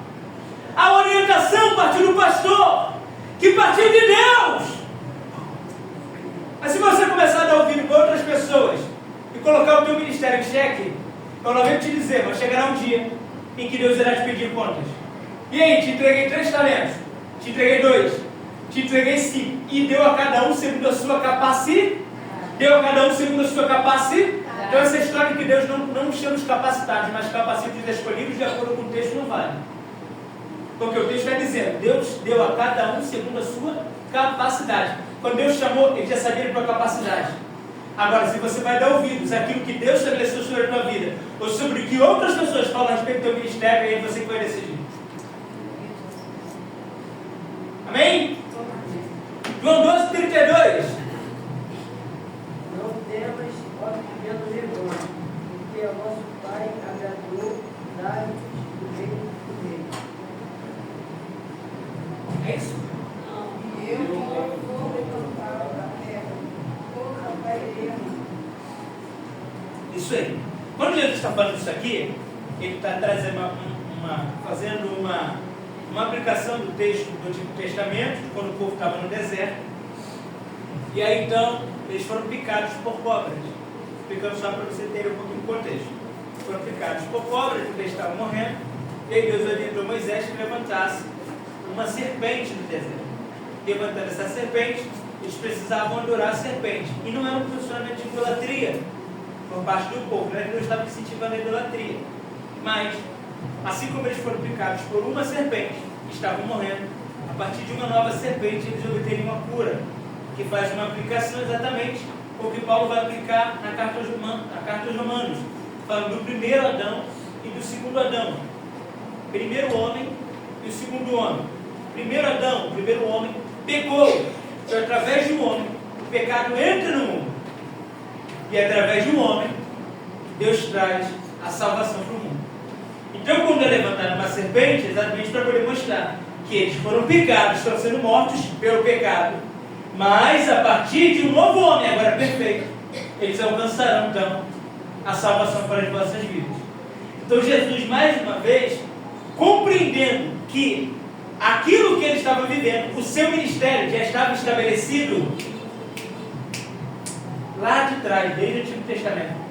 A orientação partiu do pastor, que partiu de Deus. Mas se você começar a dar ouvido para outras pessoas e colocar o teu ministério em xeque, eu não venho te dizer, mas chegará um dia em que Deus irá te pedir contas. E aí, te entreguei 3 talentos, te entreguei 2, te entreguei 5, e deu a cada um segundo a sua capacidade. Deu a cada um segundo a sua capacidade. Então essa história que Deus não chama os capacitados, mas capacita os escolhidos, de acordo com o texto, não vale. Porque o texto está dizendo: Deus deu a cada um segundo a sua capacidade. Quando Deus chamou, Ele já sabia a tua capacidade. Agora, se você vai dar ouvidos àquilo que Deus estabeleceu sobre a tua vida, ou sobre o que outras pessoas falam a respeito do teu ministério, aí é você que vai decidir. Amém? João 12:32. Não temas, ó pequenos irmãos, porque o vosso Pai agradou dar-vos o reino do reino. É isso? E eu vou levantar a terra, proclamarei. Isso aí. Quando Jesus está falando isso aqui, ele está trazendo fazendo uma aplicação do texto do Antigo Testamento, quando o povo estava no deserto. E aí então, eles foram picados por cobras. Explicando só para você ter um pouquinho de contexto. Foram picados por cobras, porque eles estavam morrendo. E aí Deus orientou Moisés que levantasse uma serpente no deserto. Levantando essa serpente, eles precisavam adorar a serpente. E não era um funcionamento de idolatria por parte do povo, né? Deus estava incentivando a idolatria. Mas, assim como eles foram picados por uma serpente, estavam morrendo, a partir de uma nova serpente eles obteriam uma cura, que faz uma aplicação exatamente o que Paulo vai aplicar na carta aos Romanos, falando do primeiro Adão e do segundo Adão. Primeiro homem e o segundo homem. Primeiro Adão, o primeiro homem, pecou. E através de um homem, o pecado entra no mundo. E através de um homem, Deus traz a salvação para o mundo. Então, quando é levantada uma serpente, exatamente para poder mostrar que eles foram picados, estão sendo mortos pelo pecado, mas a partir de um novo homem, agora perfeito, eles alcançarão, então, a salvação para as vossas vidas. Então Jesus, mais uma vez, compreendendo que aquilo que ele estava vivendo, o seu ministério já estava estabelecido lá de trás, desde o Antigo Testamento.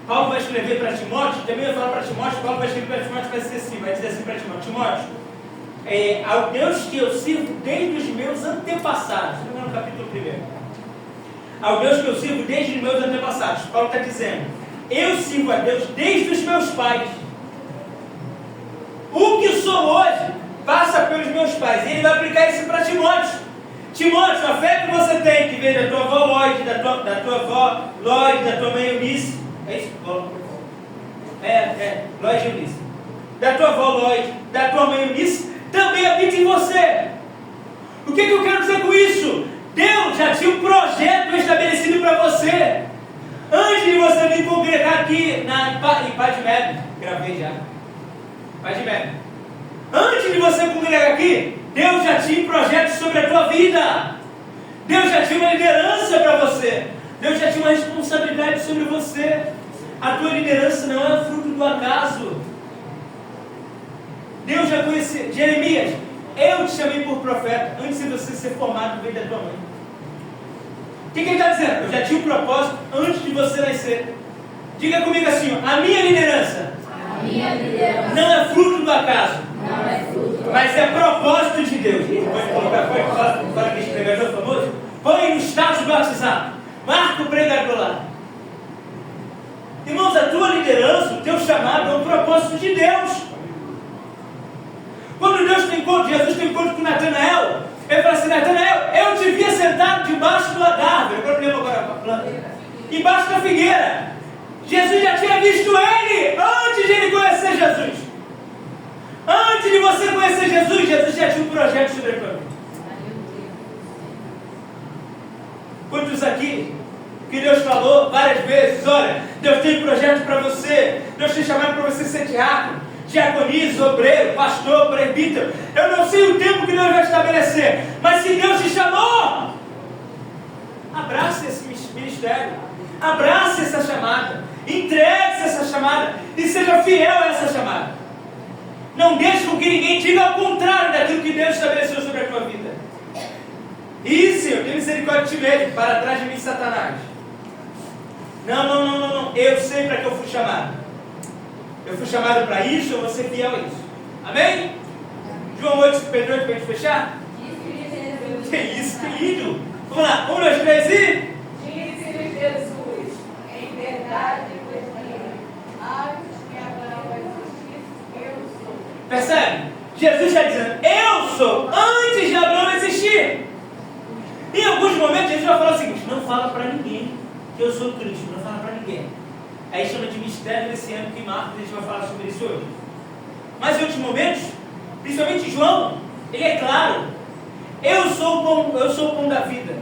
Paulo vai escrever para Timóteo, também vai falar para Timóteo, Paulo vai escrever para Timóteo, vai dizer assim para Timóteo: Timóteo, ao Deus que eu sirvo desde os meus antepassados, no capítulo 1. Ao Deus que eu sirvo desde os meus antepassados. Paulo está dizendo: eu sirvo a Deus desde os meus pais. O que sou hoje passa pelos meus pais. E ele vai aplicar isso para Timóteo. Timóteo, a fé que você tem, que vem da tua avó Lloyd, da tua avó Lloyd, da tua mãe Eunice. É isso? Lloyd e Eunice. Da tua avó Lloyd, da tua mãe Eunice, também habita em você. O que eu quero dizer com isso? Deus já tinha um projeto estabelecido para você. Antes de você vir congregar aqui em Pai de Mebe, gravei já. Pai de Mebe. Antes de você congregar aqui, Deus já tinha um projeto sobre a tua vida. Deus já tinha uma liderança para você. Deus já tinha uma responsabilidade sobre você. A tua liderança não é fruto do acaso. Deus já conhecia. Jeremias, eu te chamei por profeta antes de você ser formado no ventre da tua mãe. O que ele está dizendo? Eu já tinha um propósito antes de você nascer. Diga comigo assim: a minha liderança não é fruto do acaso, mas é propósito de Deus. Pode colocar, para aquele pregador famoso? Põe no status do WhatsApp, marca o pregador lá. Irmãos, a tua liderança, o teu chamado é um propósito de Deus. Quando Jesus tem encontro com Natanael, ele fala assim: Natanael, eu te via sentado debaixo do árvore. Eu problema agora com a planta. Embaixo da figueira. Jesus já tinha visto ele antes de ele conhecer Jesus. Antes de você conhecer Jesus, Jesus já tinha um projeto sobre a tua vida. Quantos aqui que Deus falou várias vezes: olha, Deus tem projeto para você, Deus tem chamado para você ser diácono, diaconisa, obreiro, pastor, presbítero. Eu não sei o tempo que Deus vai estabelecer, mas se Deus te chamou, abrace esse ministério, abrace essa chamada, entregue-se essa chamada e seja fiel a essa chamada. Não deixe com que ninguém diga ao contrário daquilo que Deus estabeleceu sobre a tua vida. E Senhor, tem misericórdia de ti mesmo, para trás de mim, Satanás. Não. Eu sei para que eu fui chamado. Eu fui chamado para isso, eu vou ser fiel a isso. Amém? João 8, 58, para a gente fechar? Que isso, que lindo! Vamos lá, 1, 2, 3 e... Disse-lhe Jesus: em verdade vos digo, antes que Abraão existisse, eu sou. Percebe? Jesus está dizendo: eu sou, antes de Abraão existir. Em alguns momentos Jesus vai falar o seguinte: não fala para ninguém que eu sou Cristo, não fala para ninguém. Aí chama de mistério desse ano que Marcos, a gente vai falar sobre isso hoje. Mas em outros momentos, principalmente João, ele é claro: eu sou o pão da vida,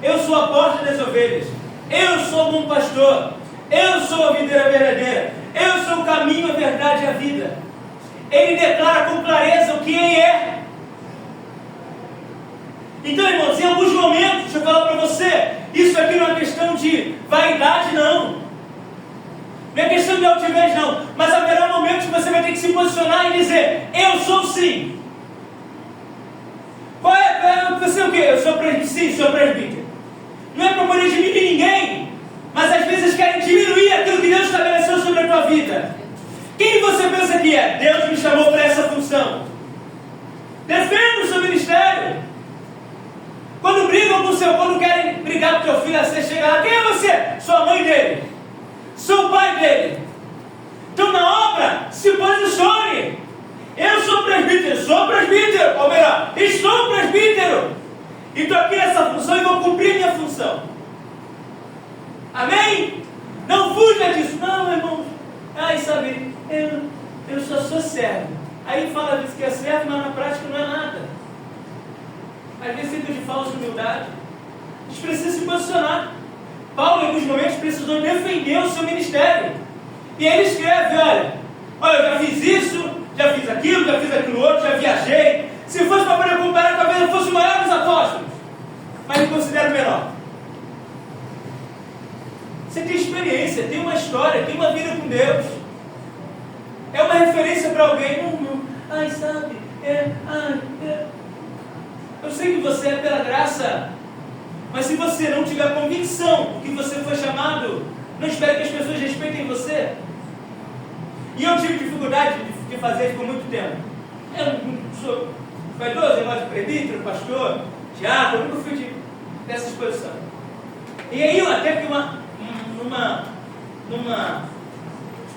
eu sou a porta das ovelhas, eu sou o bom pastor, eu sou a videira verdadeira, eu sou o caminho, a verdade e a vida. Ele declara com clareza o que ele é. Então, irmãos, em alguns momentos, deixa eu falar para você, isso aqui não é questão de vaidade, não. Não é questão de altivez, não. Mas haverá momentos que você vai ter que se posicionar e dizer: eu sou sim. Você é o quê? Eu sou presbítero. Sim, sou presbítero. Não é para poder diminuir ninguém, mas às vezes querem diminuir aquilo que Deus estabeleceu sobre a tua vida. Quem você pensa que é? Deus me chamou para essa função. Defenda o seu ministério. Quando brigam com o seu, quando querem brigar com o teu filho, você chega lá: quem é você? Sou a mãe dele, sou o pai dele. Então na obra, se posicione. Eu sou presbítero, ou melhor, estou presbítero, e estou aqui nessa função e vou cumprir minha função. Amém? Não fuja disso. Não, irmãos, sabe, eu só sou servo. Aí fala que é servo, mas na prática não é nada. Às vezes fica de falsa humildade. A gente precisa se posicionar. Paulo, em alguns momentos, precisou defender o seu ministério. E ele escreve: olha, eu já fiz isso, já fiz aquilo outro, já viajei. Se fosse para poder comparar, talvez eu fosse o maior dos apóstolos, mas me considero menor. Você tem experiência, tem uma história, tem uma vida com Deus. É uma referência para alguém. Não, ai, sabe? Eu sei que você é pela graça, mas se você não tiver convicção do que você foi chamado, não espere que as pessoas respeitem você. E eu tive dificuldade de fazer isso por muito tempo. Eu não sou vaidoso, eu gosto de presbítero, pastor, diácono, eu nunca fui dessa exposição. E aí, até que numa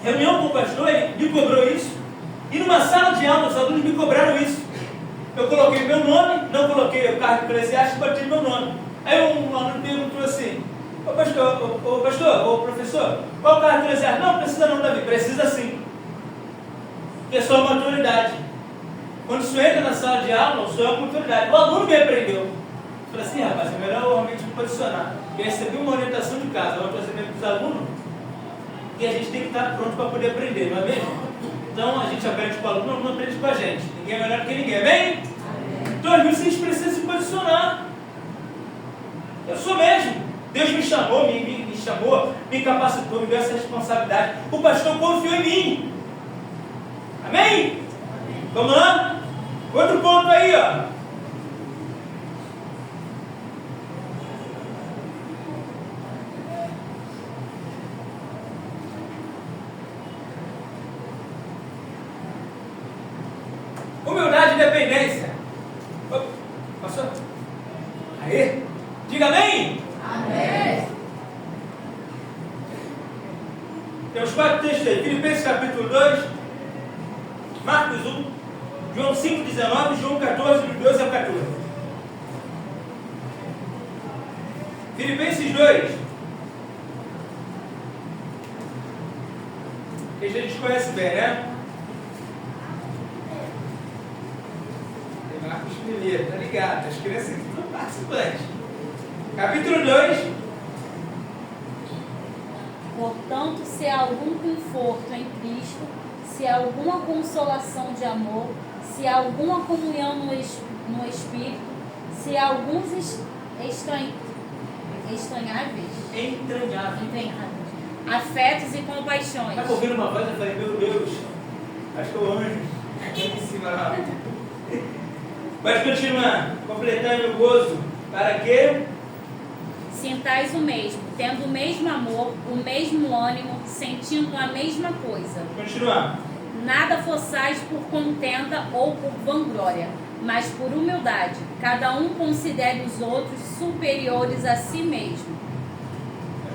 reunião com o pastor, ele me cobrou isso. E numa sala de aula, os alunos me cobraram isso. Eu coloquei meu nome, não coloquei o cargo eclesiástico, botei meu nome. Aí um aluno perguntou assim: ô professor, qual o cargo eclesiástico? Não, precisa não, Davi, precisa sim. Porque é só uma autoridade. Quando você entra na sala de aula, eu sou uma autoridade. O aluno me aprendeu. Eu falei assim: rapaz, é melhor eu realmente me posicionar. Eu recebi uma orientação de casa, um aconselhamento dos alunos, e a gente tem que estar pronto para poder aprender, não é mesmo? Então a gente aprende com o aluno, não aprende com a gente. Ninguém é melhor do que ninguém, amém? Então às vezes a gente precisa se posicionar. Eu sou mesmo. Deus me chamou, me capacitou, me deu essa responsabilidade. O pastor confiou em mim. Amém? Vamos lá? Outro ponto aí, ó. Humildade e dependência. Passou? Aí? Diga amém? Amém. Temos 4 textos aí. Filipenses capítulo 2, Marcos 1, João 5, 19, João 14, do 12 ao 14. Filipenses 2. Esse a gente conhece bem, né? Marcos primeiro, tá ligado? As crianças aqui estão participantes. Capítulo 2. Portanto, se há algum conforto em Cristo, se há alguma consolação de amor, se há alguma comunhão no Espírito, se há alguns entranháveis, afetos e compaixões. Estava ouvindo uma voz e eu falei: meu Deus, acho que é o anjo aqui em cima lá. Mas continua, completando o gozo, para que sintais o mesmo, tendo o mesmo amor, o mesmo ânimo, sentindo a mesma coisa. Continuar. Nada façais por contenda ou por vanglória, mas por humildade. Cada um considere os outros superiores a si mesmo.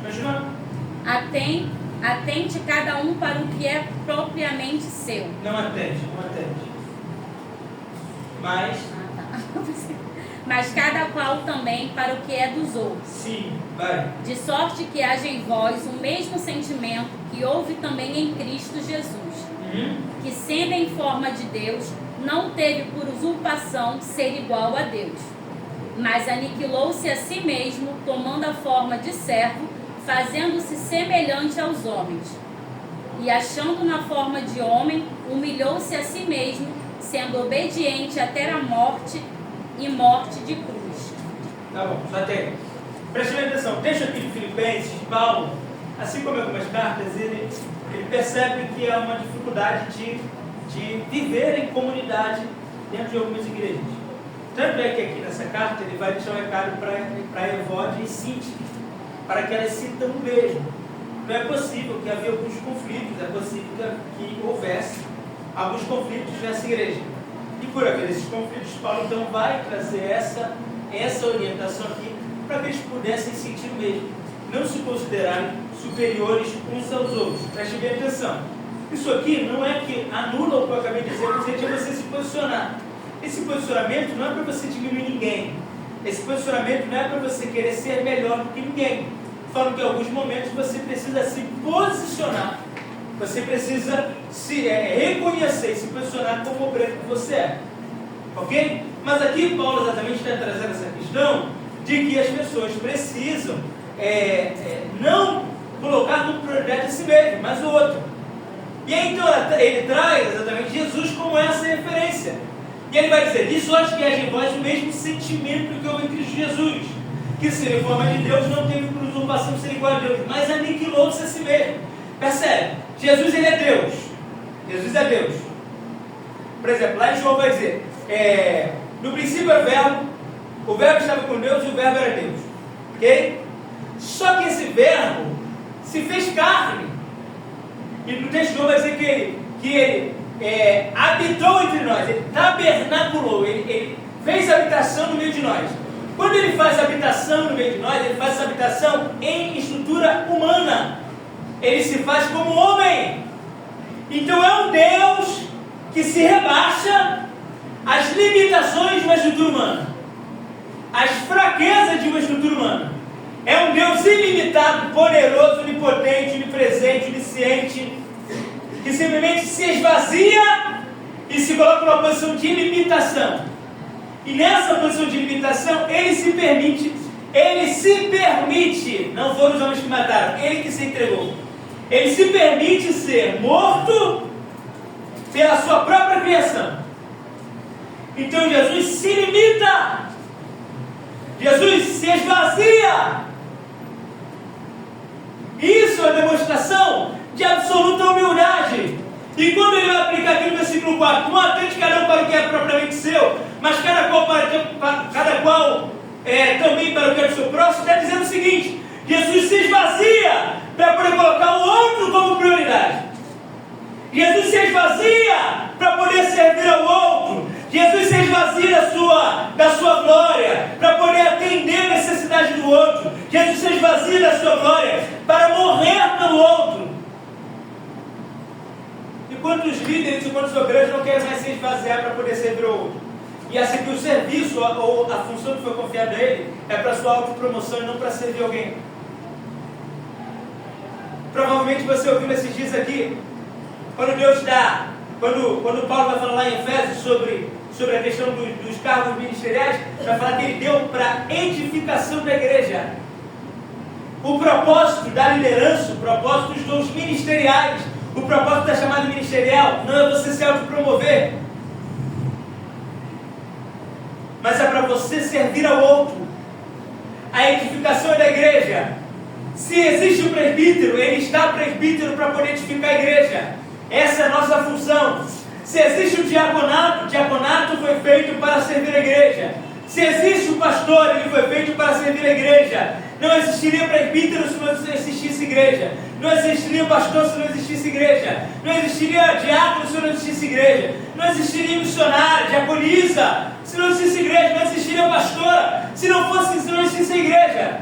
Continuar. Atente cada um para o que é propriamente seu. Não atende. Mas cada qual também para o que é dos outros. Sim, vai. De sorte que haja em vós o mesmo sentimento que houve também em Cristo Jesus, que sendo em forma de Deus, não teve por usurpação ser igual a Deus, mas aniquilou-se a si mesmo, tomando a forma de servo, fazendo-se semelhante aos homens. E achando na forma de homem, humilhou-se a si mesmo, sendo obediente até a morte e morte de cruz. Tá bom, só tem. Preste atenção, o texto aqui de Filipenses, Paulo, assim como algumas cartas, ele percebe que há uma dificuldade de viver em comunidade dentro de algumas igrejas. Tanto é que aqui nessa carta ele vai deixar um recado para Evódia e Sinti, para que elas sintam o mesmo. Não é possível que havia alguns conflitos, é possível que houvesse alguns conflitos nessa igreja. E por haver esses conflitos, Paulo então vai trazer essa orientação aqui para que eles pudessem sentir o mesmo, não se considerarem superiores uns aos outros. Preste bem atenção. Isso aqui não é que anula o que eu acabei de dizer, mas é você se posicionar. Esse posicionamento não é para você diminuir ninguém. Esse posicionamento não é para você querer ser melhor do que ninguém. Falo que em alguns momentos você precisa se posicionar. Você precisa se reconhecer e se posicionar como obreiro que você é. Ok? Mas aqui Paulo exatamente está trazendo essa questão de que as pessoas precisam não colocar como prioridade a si mesmo, mas o outro. E aí então ele traz exatamente Jesus como essa referência. E ele vai dizer: de sorte que haja em vós o mesmo sentimento que houve em Cristo Jesus. que seria forma de Deus, não teve por usurpação ser igual a Deus, mas aniquilou-se a si mesmo. Percebe? Jesus, ele é Deus. Jesus é Deus. Por exemplo, lá em João vai dizer, no princípio era o verbo estava com Deus e o verbo era Deus. Ok? Só que esse verbo se fez carne. E no texto de João vai dizer que ele habitou entre nós, ele tabernaculou, ele fez habitação no meio de nós. Quando ele faz habitação no meio de nós, ele faz essa habitação em estrutura humana. Ele se faz como homem. Então é um Deus que se rebaixa às limitações de uma estrutura humana, às fraquezas de uma estrutura humana. É um Deus ilimitado, poderoso, onipotente, onipresente, onisciente, que simplesmente se esvazia e se coloca numa posição de limitação. E nessa posição de limitação, ele se permite, não foram os homens que mataram, ele que se entregou. Ele se permite ser morto pela sua própria criação. Então Jesus se limita, Jesus se esvazia. Isso é uma demonstração de absoluta humildade. E quando ele vai aplicar aqui no versículo 4, não atente cada um para o que é propriamente seu, mas cada qual também para o que é do seu próximo, está dizendo o seguinte: Jesus se esvazia para poder colocar o outro como prioridade. Jesus se esvazia para poder servir ao outro. Jesus se esvazia da sua glória para poder atender a necessidade do outro. Jesus se esvazia da sua glória para morrer pelo outro. E quantos líderes e quantos obreiros não querem mais se esvaziar para poder servir ao outro? E assim que o serviço ou a função que foi confiada a ele é para sua autopromoção e não para servir alguém. Provavelmente você ouviu esses dias aqui, quando Paulo vai falar lá em Efésios sobre a questão dos cargos ministeriais, vai falar que ele deu para edificação da igreja. O propósito da liderança, o propósito dos dons ministeriais, o propósito da chamada ministerial não é você se autopromover, mas é para você servir ao outro. A edificação é da igreja. Se existe um presbítero, ele está presbítero para poder edificar a igreja. Essa é a nossa função. Se existe um diaconato, o diaconato foi feito para servir a igreja. Se existe um pastor, ele foi feito para servir a igreja. Não existiria presbítero se não existisse igreja. Não existiria pastor se não existisse igreja. Não existiria diácono se não existisse igreja. Não existiria missionário, diaconisa se não existisse igreja. Não existiria pastora se não existisse igreja.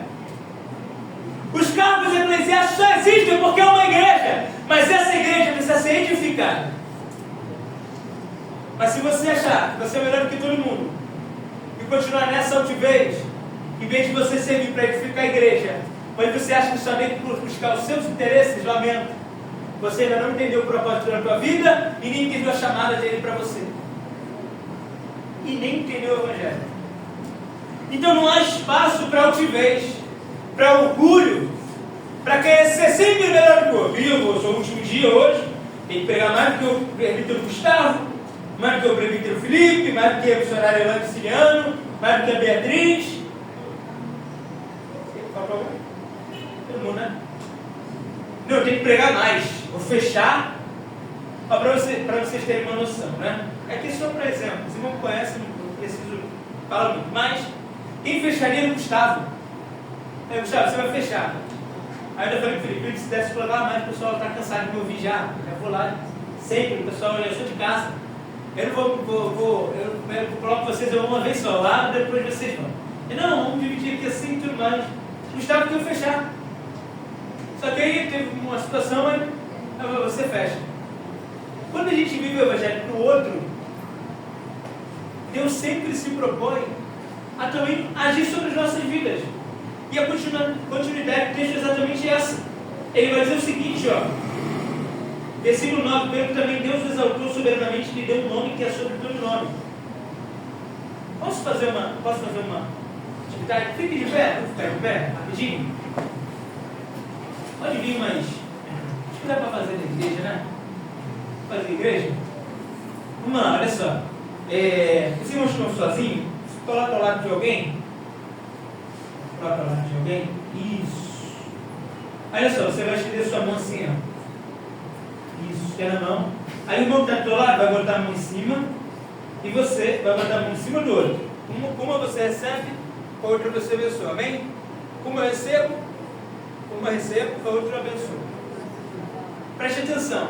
Os cargos eclesiásticos só existem porque é uma igreja. Mas essa igreja precisa ser edificada. Mas se você achar que você é melhor do que todo mundo e continuar nessa altivez, em vez de você servir para edificar a igreja, mas você acha que somente por buscar os seus interesses, lamento, você ainda não entendeu o propósito da tua vida e nem entendeu a chamada dele para você. E nem entendeu o evangelho. Então não há espaço para altivez, para orgulho, para querer ser sempre melhor do que eu. Viu? Eu sou o último dia hoje, tem que pegar mais do que o presbítero Gustavo, mais do que o presbítero Felipe, mais do que a missionária Elane Siciliano, mais do que a Beatriz. Todo mundo, né? Não, eu tenho que pregar mais. Vou fechar para vocês terem uma noção, né? Aqui só para exemplo, os irmãos conhecem, não preciso falar muito, mas quem fecharia no Gustavo? Aí, Gustavo, você vai fechar. Aí eu falei para o Felipe, se desse colocar mais, o pessoal está cansado de me ouvir já. Já vou lá sempre, o pessoal, eu sou de casa. Eu não eu coloco vocês uma vez só, lá depois vocês vão. E não, vamos dividir aqui assim e tudo mais. Gustavo quer fechar. Só que aí teve uma situação, aí você fecha. Quando a gente vive o evangelho para o outro, Deus sempre se propõe a também agir sobre as nossas vidas. E a continuidade do texto é exatamente essa. Ele vai dizer o seguinte, ó. Versículo 9, pelo que também Deus exaltou soberanamente e lhe deu um nome que é sobre todo nome. Posso fazer uma atividade? Fique de pé, vou ficar de pé, rapidinho. Pode vir, mas acho que dá para fazer na igreja, né? Fazer igreja? Vamos lá, olha só. Os irmãos estão sozinhos, coloca ao lado de alguém. toca lá de alguém? Isso. Olha só, você vai estender sua mão assim, ó. Isso, estenda a mão. Aí o irmão que está do teu lado vai botar a mão em cima e você vai botar a mão em cima do outro. Uma você recebe, a outra você abençoa. Amém? Uma eu recebo, a outra eu abençoo. Preste atenção.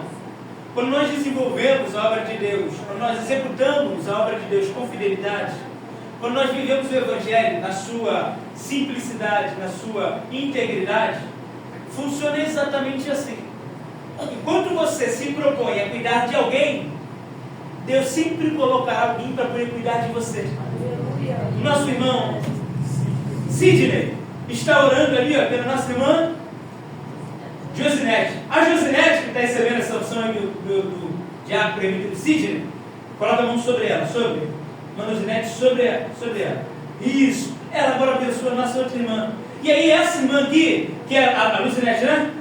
Quando nós desenvolvemos a obra de Deus, quando nós executamos a obra de Deus com fidelidade, quando nós vivemos o Evangelho na sua simplicidade, na sua integridade, funciona exatamente assim. Enquanto você se propõe a cuidar de alguém, Deus sempre colocará alguém para poder cuidar de você. Nosso irmão Sidney está orando ali, ó, pela nossa irmã Josinete. A Josinete, que está recebendo essa opção aí do diácono premitido Sidney, coloca a mão sobre ela, irmã Josinete, sobre ela. Isso. Ela agora abençoa a nossa outra irmã. E aí essa irmã aqui, que é a Lucinete, né?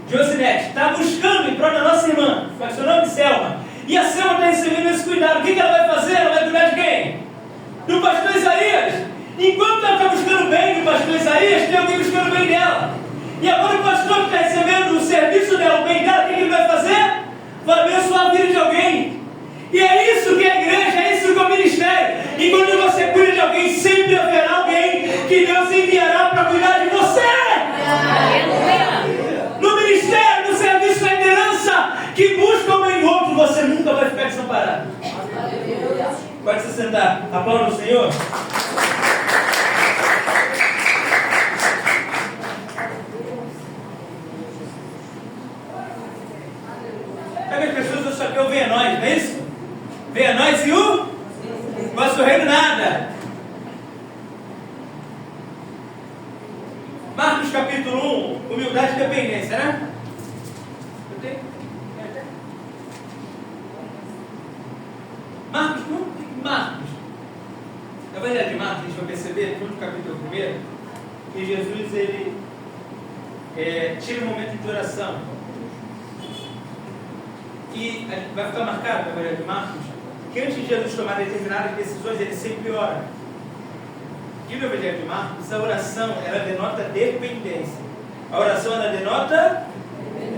Josinete, está buscando em prol da nossa irmã, com seu nome Selma. E a Selma está recebendo esse cuidado. O que ela vai fazer? Ela vai cuidar de quem? Do pastor Isaías. Enquanto ela está buscando o bem do pastor Isaías, tem alguém buscando o bem dela. E agora o pastor que está recebendo o serviço dela, o bem dela, o que ele vai fazer? Vai abençoar a vida de alguém. E é isso que é a igreja, é isso que é o ministério. E quando você cuida de alguém, sempre haverá alguém que Deus enviará para cuidar de você. No ministério, no serviço, na liderança, que busca o bem do outro, você nunca vai ficar desamparado. Pode se sentar. Aplauda o Senhor. Sabe as pessoas só querem o venha nós, não é isso? Venha nós e o vosso reino nada. Marcos capítulo 1, humildade e dependência, né? Eu tenho? Marcos. Na verdade, Marcos, a gente vai perceber, no capítulo 1, que Jesus, ele tira um momento de oração. E vai ficar marcado, na verdade, Marcos, que antes de Jesus tomar determinadas decisões, ele sempre ora. E no Evangelho de Marcos, a oração, ela denota dependência. A oração, ela denota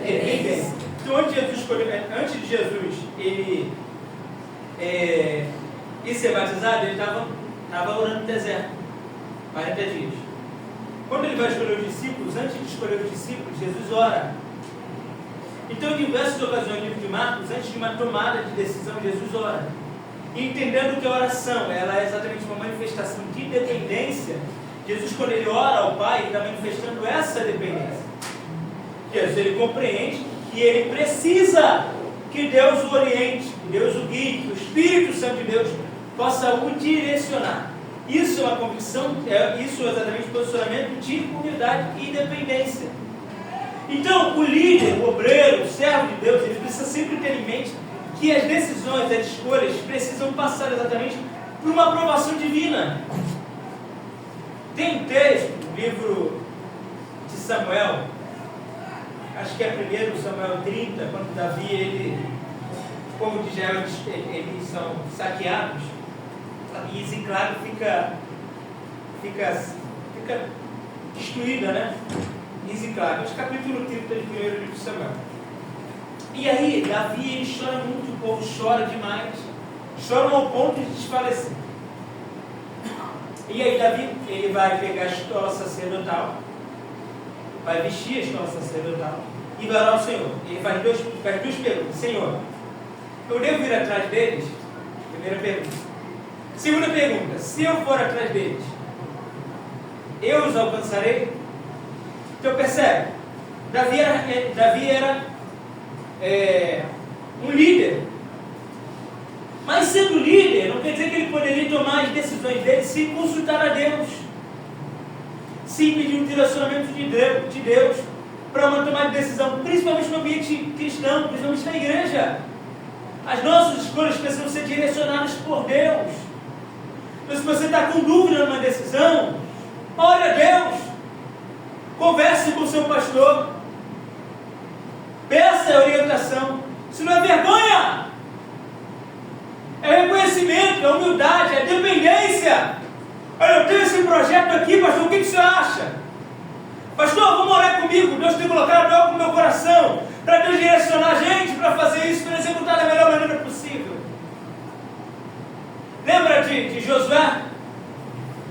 dependência. Então, antes de Jesus ele ir ser batizado, ele estava orando no deserto, 40 dias. Quando ele vai escolher os discípulos, antes de escolher os discípulos, Jesus ora. Então, em diversas ocasiões no livro de Marcos, antes de uma tomada de decisão, Jesus ora. E entendendo que a oração, ela é exatamente uma manifestação de dependência, Jesus, quando ele ora ao Pai, ele está manifestando essa dependência. Jesus, ele compreende que ele precisa que Deus o oriente, que Deus o guie, que o Espírito Santo de Deus possa o direcionar. Isso é uma convicção, isso é exatamente o posicionamento de humildade e dependência. Então, o líder, o obreiro, o servo de Deus, ele precisa sempre ter em mente que as decisões, as escolhas precisam passar exatamente por uma aprovação divina. Tem um texto no livro de Samuel, acho que é 1 Samuel 30, quando Davi, o povo de Israel, eles são saqueados, e Ziclago fica destruída, né? Ziclago, capítulo 30 de 1 livro de Samuel. E aí, Davi, ele chora muito, o povo chora demais, choram ao ponto de desfalecer. E aí, Davi, ele vai pegar a estola sacerdotal, vai vestir a estola sacerdotal e vai orar ao Senhor. Ele faz duas perguntas: Senhor, eu devo ir atrás deles? Primeira pergunta. Segunda pergunta: se eu for atrás deles, eu os alcançarei? Então percebe, Davi era um líder, mas sendo líder não quer dizer que ele poderia tomar as decisões dele sem consultar a Deus, sem pedir um direcionamento de Deus para uma tomada de decisão, principalmente no ambiente cristão, principalmente na igreja. As nossas escolhas precisam ser direcionadas por Deus. Então, se você está com dúvida numa decisão, ore a Deus, converse com o seu pastor, peça a orientação. Isso não é vergonha, é reconhecimento, é humildade, é dependência. Olha, eu tenho esse projeto aqui, pastor, o que o senhor acha? Pastor, vamos orar comigo. Deus tem colocado algo no meu coração para Deus direcionar a gente para fazer isso, para executar da melhor maneira possível. Lembra de Josué?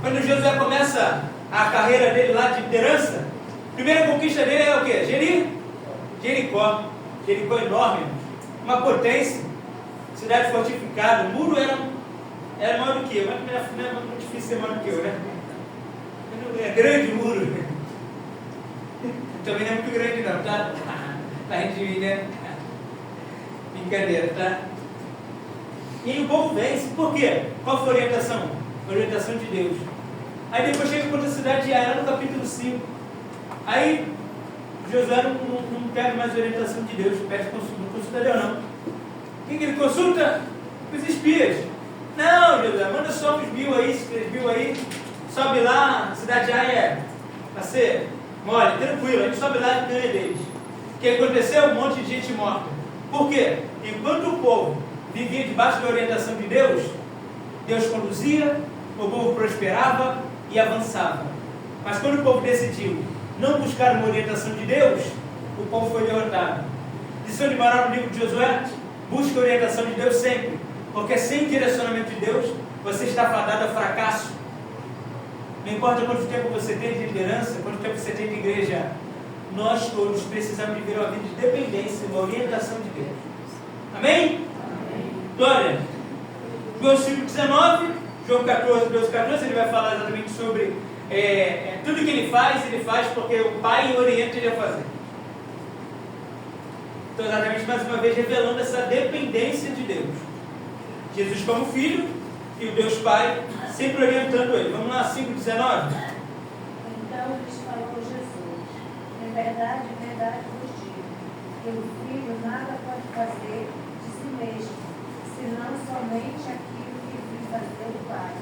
Quando Josué começa a carreira dele lá de liderança, a primeira conquista dele é o quê? Jericó. Jericó enorme, uma potência, cidade fortificada, o muro era maior do que eu, mas não é muito difícil ser maior do que eu, né? É grande o muro. Também não é muito grande não, tá? Pra gente, né? Brincadeira, tá? E aí o povo vence. Por quê? Qual foi a orientação? A orientação de Deus. Aí depois chega contra a cidade de Ai, no capítulo 5. Aí Josué não pede mais a orientação de Deus, pede não consulta Deus não. Quem que ele consulta? Os espias. Não, Josué, manda só os 1000 aí, se 3000 aí, sobe lá, a cidade de Ai vai ser mole, tranquilo, a gente sobe lá e ganha deles. O que aconteceu? Um monte de gente morta. Por quê? Enquanto o povo vivia debaixo da orientação de Deus, Deus conduzia, o povo prosperava e avançava. Mas quando o povo decidiu não buscar uma orientação de Deus, o povo foi derrotado. Lição de moral no livro de Josué: busque a orientação de Deus sempre, porque sem direcionamento de Deus, você está fadado a fracasso. Não importa quanto tempo você tem de liderança, quanto tempo você tem de igreja, nós todos precisamos viver uma vida de dependência, uma orientação de Deus. Amém? Glória. João 5,19, João 14, 14, ele vai falar exatamente sobre tudo que ele faz porque o Pai orienta ele a fazer. Então, exatamente mais uma vez revelando essa dependência de Deus. Jesus como filho e o Deus Pai sempre orientando ele. Vamos lá, 5,19. Então lhes falou Jesus: em verdade vos digo, que o filho nada pode fazer de si mesmo, senão somente aquilo que viu fazer o Pai.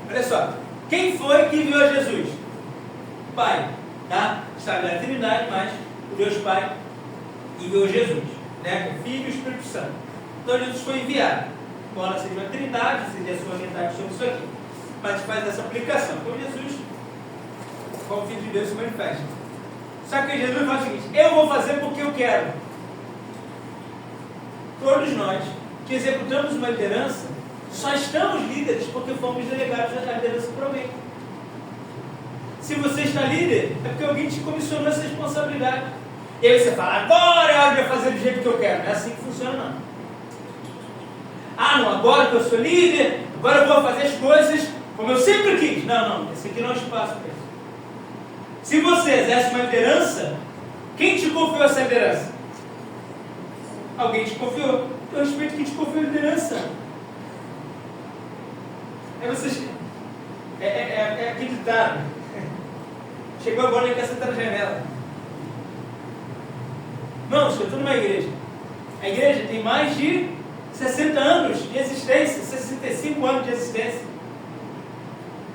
Olha só, quem foi que enviou Jesus? O Pai, tá? Está na Trindade, mas o Deus Pai enviou Jesus, né? O Filho e o Espírito Santo. Então Jesus foi enviado. Embora seja uma Trindade, seja a sua orientação sobre isso aqui. Mas a gente faz essa aplicação. Então Jesus, como Filho de Deus, se manifesta. Só que Jesus fala o seguinte: eu vou fazer porque eu quero. Todos nós que executamos uma liderança, só estamos líderes porque fomos delegados da liderança por alguém. Se você está líder, é porque alguém te comissionou essa responsabilidade. E aí você fala: agora é hora de eu fazer do jeito que eu quero. Não é assim que funciona, não. Ah, não, agora que eu sou líder, agora eu vou fazer as coisas como eu sempre quis. Não, esse aqui não é espaço para isso. Se você exerce uma liderança, quem te confiou essa liderança? Alguém te confiou. Eu respeito quem te confiou a liderança. Aí vocês. É acreditado. Chegou agora e quer sentar na janela. Não, eu estou numa igreja. A igreja tem mais de 60 anos de existência, 65 anos de existência.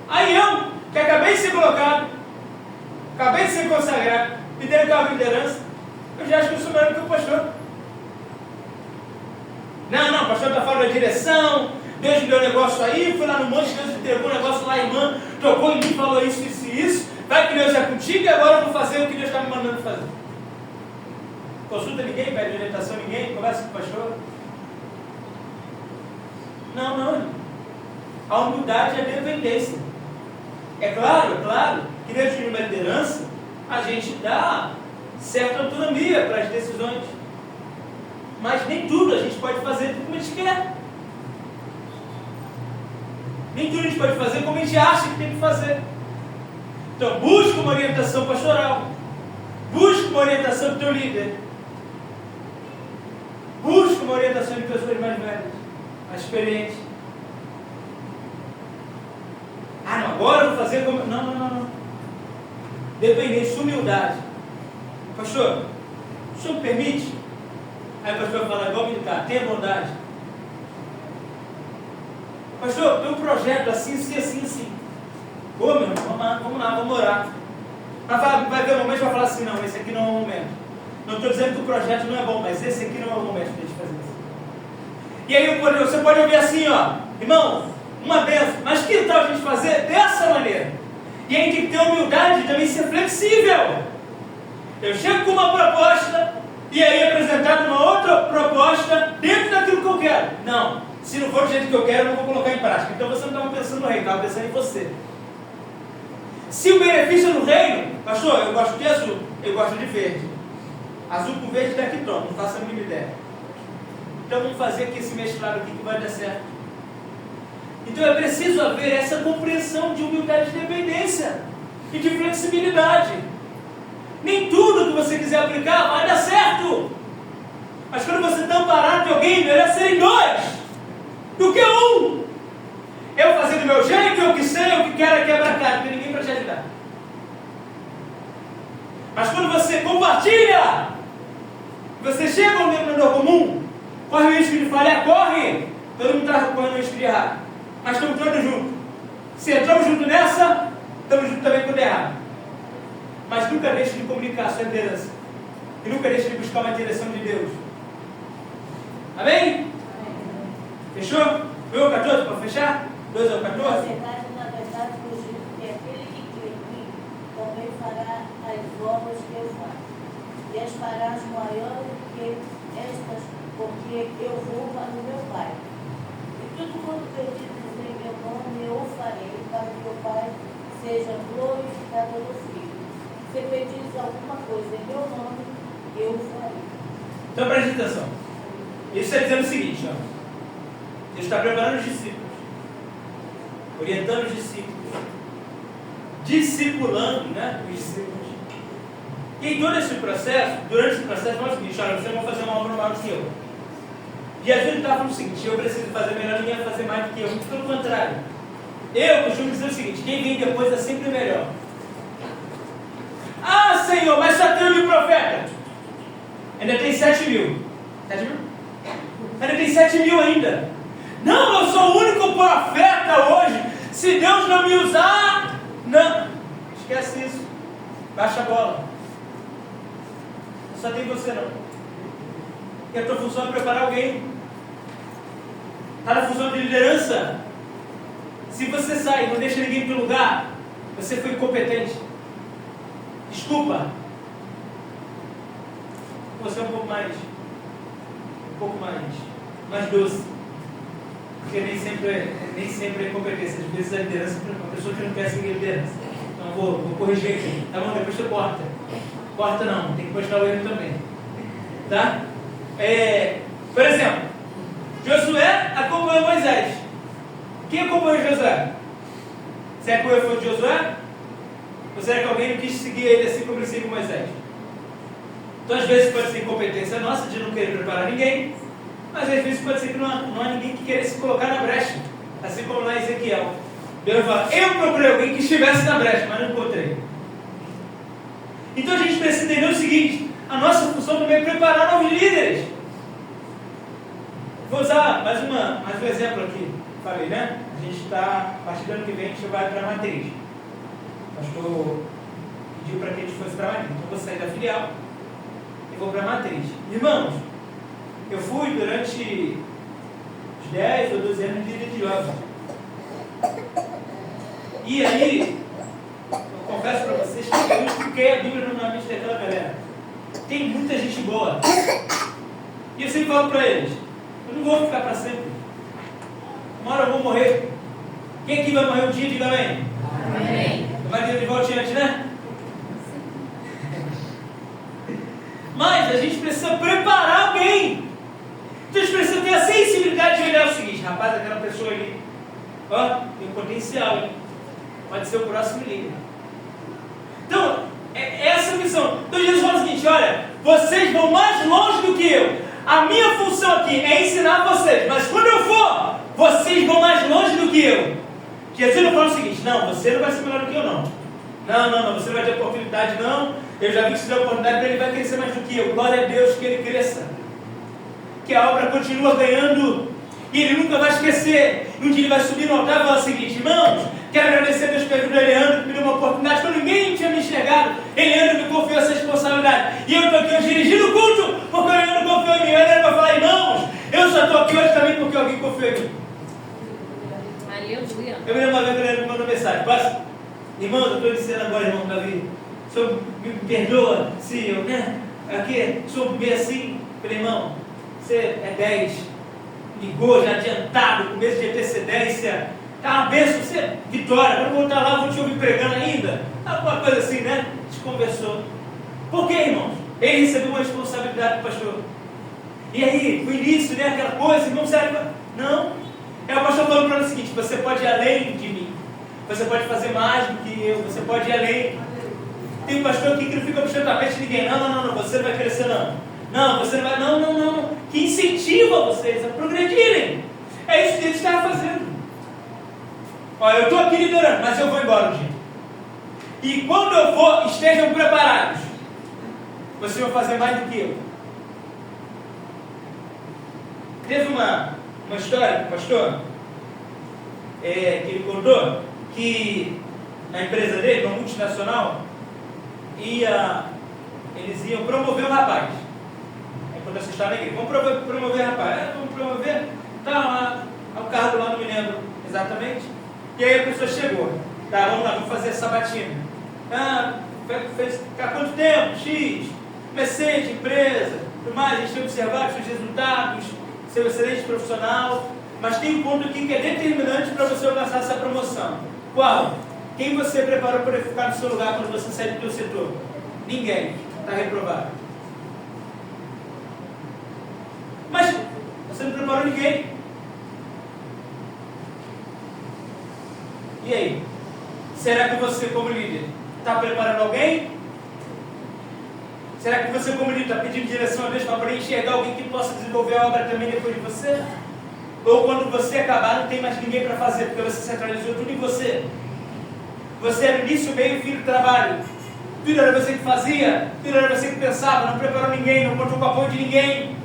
Aí eu, que acabei de ser colocado, acabei de ser consagrado, me deram cargo de liderança, eu já acho que eu sou melhor do que o pastor. Não, o pastor está fora da direção, Deus me deu um negócio aí, fui lá no monte, Deus me entregou um negócio lá, irmã, tocou em mim, falou isso, isso e isso, vai que Deus é contigo e agora eu vou fazer o que Deus está me mandando fazer. Consulta ninguém, pede orientação ninguém, conversa com o pastor. Não. A humildade é a dependência. É claro que dentro de uma liderança a gente dá certa autonomia para as decisões. Mas nem tudo a gente pode fazer como a gente quer. Nem tudo a gente pode fazer como a gente acha que tem que fazer. Então busca uma orientação pastoral. Busca uma orientação do teu líder. Busca uma orientação de pessoas mais velhas, mais experientes. Ah, não, agora eu vou fazer como... Não. Dependência, humildade. Pastor, o senhor permite? Aí o pastor fala, igual militar, tenha bondade. Pastor, tem um projeto assim. Ô, meu irmão, vamos lá, vamos orar. Vai ver um momento e vai falar assim, não, esse aqui não é o momento. Não estou dizendo que o projeto não é bom, mas esse aqui não é o momento de a gente fazer isso. E aí você pode ouvir assim, ó, irmão, uma benção. Mas que tal a gente fazer dessa maneira? E aí tem que ter humildade de também ser flexível. Eu chego com uma proposta e aí é apresentado uma outra proposta dentro daquilo que eu quero. Não, se não for do jeito que eu quero, eu não vou colocar em prática. Então você não estava pensando no reino, estava pensando em você. Se o benefício é no reino, pastor, eu gosto de azul, eu gosto de verde. Azul com verde dá que toma, não faço a mínima ideia. Então vamos fazer aqui esse mesclado aqui que vai dar certo. Então é preciso haver essa compreensão de humildade e dependência e de flexibilidade. Nem tudo que você quiser aplicar vai dar certo. Mas quando você está amparado de alguém, melhor serem dois do que um. Eu fazer do meu jeito, eu que sei, eu que quero é quebrar cara, não tem ninguém para te ajudar. Mas quando você compartilha, você chega ao denominador comum, corre o risco de falhar, corre. Todo mundo está correndo o risco de errar. Mas estamos todos juntos. Se entramos juntos nessa, estamos juntos também quando errar. Mas nunca deixe de comunicar a sua liderança. E nunca deixe de buscar uma direção de Deus. Amém? Fechou? 2 ao 14 para fechar? 2 ao 14? Na verdade, vos digo que aquele que crê em mim também fará as obras que eu faço. E as farás maiores do que estas, porque eu vou para o meu Pai. E tudo quanto pedidos em meu nome eu o farei, para que o Pai seja glorificado no Filho. Se pedires alguma coisa em meu nome, eu o farei. Então preste atenção. Isso está dizendo o seguinte, ó. Deus está preparando os discípulos, orientando os discípulos, discipulando, né, os discípulos. E em todo esse processo, durante esse processo, fala o seguinte: olha, vocês vão fazer uma obra maior do que eu. E a gente estava falando o seguinte: eu preciso fazer melhor, ninguém vai fazer mais do que eu. Muito pelo contrário. Eu costumo dizer o seguinte: quem vem depois é sempre melhor. Ah, Senhor, mas só tem 1.000 profetas. Ainda tem 7.000. 7.000? Ainda tem 7.000 ainda. Não, eu sou o único profeta hoje. Se Deus não me usar, não. Esquece isso. Baixa a bola. Só tem você não. E a tua função é preparar alguém. Está na função de liderança. Se você sai e não deixa ninguém no lugar, você foi incompetente. Desculpa. Você é um pouco mais doce. Porque nem sempre é competência. Às vezes a liderança é uma pessoa que não quer seguir a liderança. Então vou corrigir aqui. Tá bom? Depois você corta. Corta não, tem que postar o erro também. Tá? Por exemplo, Josué acompanhou Moisés. Quem acompanhou Josué? Será que o erro foi de Josué? Ou será que alguém não quis seguir ele assim como ele seguiu Moisés? Então às vezes pode ser incompetência nossa de não querer preparar ninguém, mas às vezes pode ser que não há ninguém que queira se colocar na brecha, assim como lá em Ezequiel. Deus fala: eu procurei alguém que estivesse na brecha, mas não encontrei. Então a gente precisa entender o seguinte: a nossa função também é preparar novos líderes. Vou usar mais um exemplo aqui. Falei, né? A gente está, a partir do ano que vem, a gente vai para a matriz. O pastor pediu para que a gente fosse para a matriz. Então eu vou sair da filial e vou para a matriz. Irmãos, eu fui durante uns 10 ou 12 anos de líder de jovens. E aí, eu confesso para vocês que eu expliquei a Bíblia no mente daquela galera. Tem muita gente boa. E eu sempre falo para eles: eu não vou ficar para sempre. Uma hora eu vou morrer. Quem aqui vai morrer um dia? Diga amém. Amém. Vai ter de volta antes, né? Mas a gente precisa preparar alguém. Então a gente precisa ter a sensibilidade de olhar o seguinte: rapaz, aquela pessoa ali, ó, tem um potencial, hein? Pode ser o próximo líder. Então, é essa a missão. Então Jesus fala o seguinte: olha, vocês vão mais longe do que eu. A minha função aqui é ensinar vocês, mas quando eu for, vocês vão mais longe do que eu. Jesus não fala o seguinte: não, você não vai ser melhor do que eu, não. Não, você não vai ter oportunidade, não. Eu já vi que se der oportunidade para ele, vai crescer mais do que eu. Glória a Deus que ele cresça. Que a obra continua ganhando e ele nunca vai esquecer. Um dia ele vai subir no altar e falar o seguinte: irmãos, quero agradecer a Deus pelo Leandro, que me deu uma oportunidade quando ninguém tinha me enxergado. Leandro me confiou essa responsabilidade. E eu estou aqui hoje dirigindo o culto porque o Leandro confiou em mim. O Leandro vai falar: irmãos, eu só estou aqui hoje também porque alguém confiou em mim. Aleluia. Aleluia. Eu me lembro uma vez que ele me mandou mensagem: Passa, irmão, eu estou dizendo agora, irmão Davi, o senhor me perdoa se eu, aqui, o senhor me assim. Falei, irmão, você é 10, ligou já adiantado, com mês de antecedência, tá uma bênção, você, vitória, quando eu voltar lá, eu vou te ouvir pregando ainda. Alguma coisa assim, né? A gente conversou. Por quê, irmãos? Ele recebeu uma responsabilidade do pastor. E aí, o início, né? Aquela coisa, irmão, sério? Não. É o pastor falando para mim o seguinte: você pode ir além de mim. Você pode fazer mais do que eu. Você pode ir além. Tem um pastor aqui que não fica puxando a tapete de ninguém. Não. Você não vai crescer, não. Não, você não vai. Não. Que incentiva vocês a progredirem. É isso que ele está fazendo. Olha, eu estou aqui liderando, mas eu vou embora um dia. E quando eu for, estejam preparados. Vocês vão fazer mais do que eu. Teve uma história do pastor que ele contou que na empresa dele, uma multinacional, eles iam promover um rapaz. Quando você está na igreja, vamos promover rapaz. Vamos promover. Tá lá, o cargo lá, não me lembro exatamente. E aí a pessoa chegou. Tá, vamos lá, vamos fazer essa sabatina. Fez há quanto tempo? X. Comecei de empresa, tudo mais, a gente tem observado os seus resultados, seu excelente profissional, mas tem um ponto aqui que é determinante para você alcançar essa promoção. Qual? Quem você preparou para ficar no seu lugar quando você sair do seu setor? Ninguém. Está reprovado. Mas você não preparou ninguém. E aí? Será que você, como líder, está preparando alguém? Será que você, como líder, está pedindo direção a Deus para poder enxergar alguém que possa desenvolver a obra também depois de você? Ou quando você acabar, não tem mais ninguém para fazer, porque você centralizou tudo em você? Você era o início, o meio e o fim do trabalho. Tudo era você que fazia, tudo era você que pensava, não preparou ninguém, não contou com o apoio de ninguém.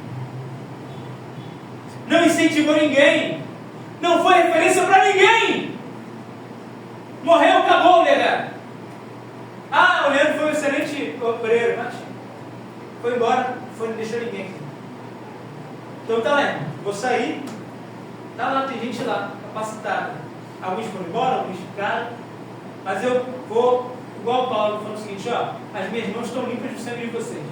Não incentivou ninguém. Não foi referência para ninguém. Morreu, acabou, legado. O Leandro foi um excelente obreiro, mas foi embora, não deixou ninguém. Então tá lá, irmão. Vou sair. Tá lá, tem gente lá, capacitada. Alguns foram embora, alguns ficaram. Mas eu vou, igual o Paulo, falando o seguinte: as minhas mãos estão limpas do sangue de vocês.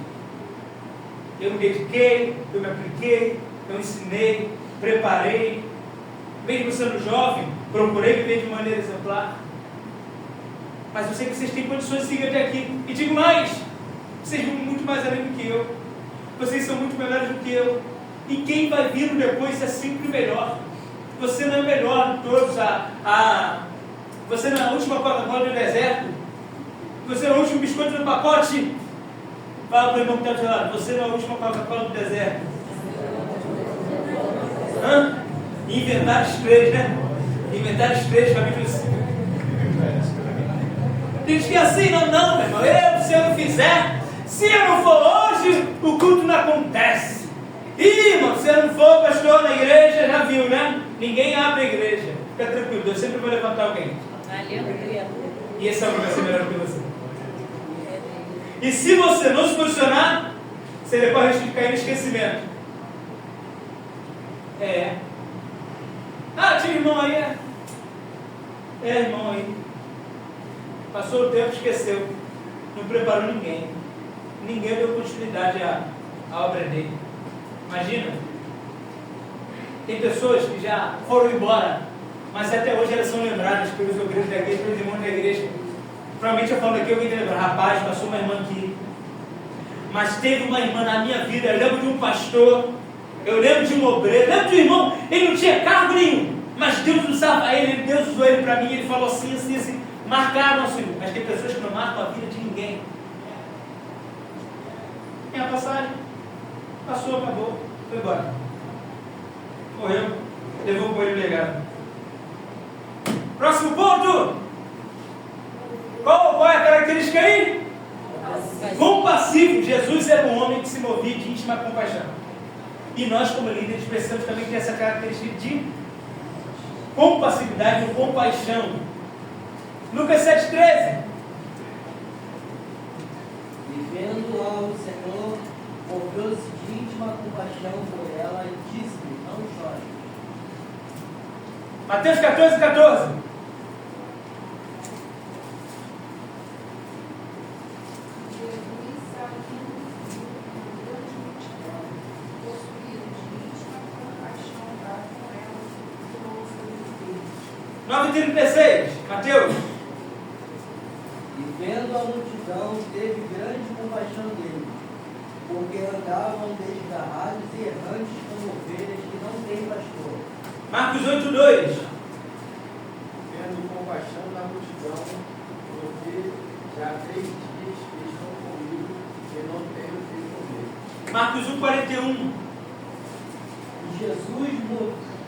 Eu me dediquei, eu me apliquei, eu ensinei, preparei. Mesmo sendo jovem, procurei viver de maneira exemplar. Mas eu sei que vocês têm condições de seguir até aqui. E digo mais: vocês vão muito mais além do que eu. Vocês são muito melhores do que eu. E quem vai vir depois é sempre melhor. Você não é melhor de todos. Você não é a última Coca-Cola do deserto. Você não é o último biscoito do pacote. Fala para o irmão que está do lado: você não é a última Coca-Cola do deserto. Inventários 3, né? Inventários 3, capítulo 5. Tem gente que é assim: não, meu irmão. Se eu não fizer, se eu não for hoje, o culto não acontece. Irmão, se eu não for pastor na igreja, já viu, né? Ninguém abre a igreja. Fica tranquilo, Deus sempre vai levantar alguém. E esse alguém vai ser melhor que você. E se você não se posicionar, você corre o risco de cair no esquecimento. Tinha irmão aí, irmão aí. Passou o tempo, esqueceu. Não preparou ninguém. Ninguém deu continuidade à obra dele. Imagina. Tem pessoas que já foram embora, mas até hoje elas são lembradas pelos obreiros da igreja, pelos irmãos da igreja. Provavelmente eu falo aqui, alguém lembra: rapaz, passou uma irmã aqui. Mas teve uma irmã na minha vida. Eu lembro de um pastor, eu lembro de um obreiro, eu lembro de um irmão. Ele não tinha cargo nenhum, mas Deus usava ele, Deus usou ele para mim. Ele falou assim. Marcaram assim. Mas tem pessoas que não marcam a vida de ninguém. Tem a passagem. Passou, acabou, foi embora. Morreu, levou com ele o legado. Próximo ponto. Qual é a característica aí? Compassivo. Jesus era um homem que se movia de íntima compaixão. E nós, como líderes, precisamos também ter essa característica de compassividade ou compaixão. Lucas 7,13. Vivendo ao Senhor, moveu-se de íntima compaixão por ela e disse-lhe: não chore. Mateus 14,14. 9:36, Mateus. E vendo a multidão, teve grande compaixão deles, porque andavam desgarrados e errantes como ovelhas que não têm pastor. Marcos 8:2. Tendo compaixão da multidão, porque já 3 dias que estão comigo e não tenho o que comer. Marcos 1:41. E Jesus,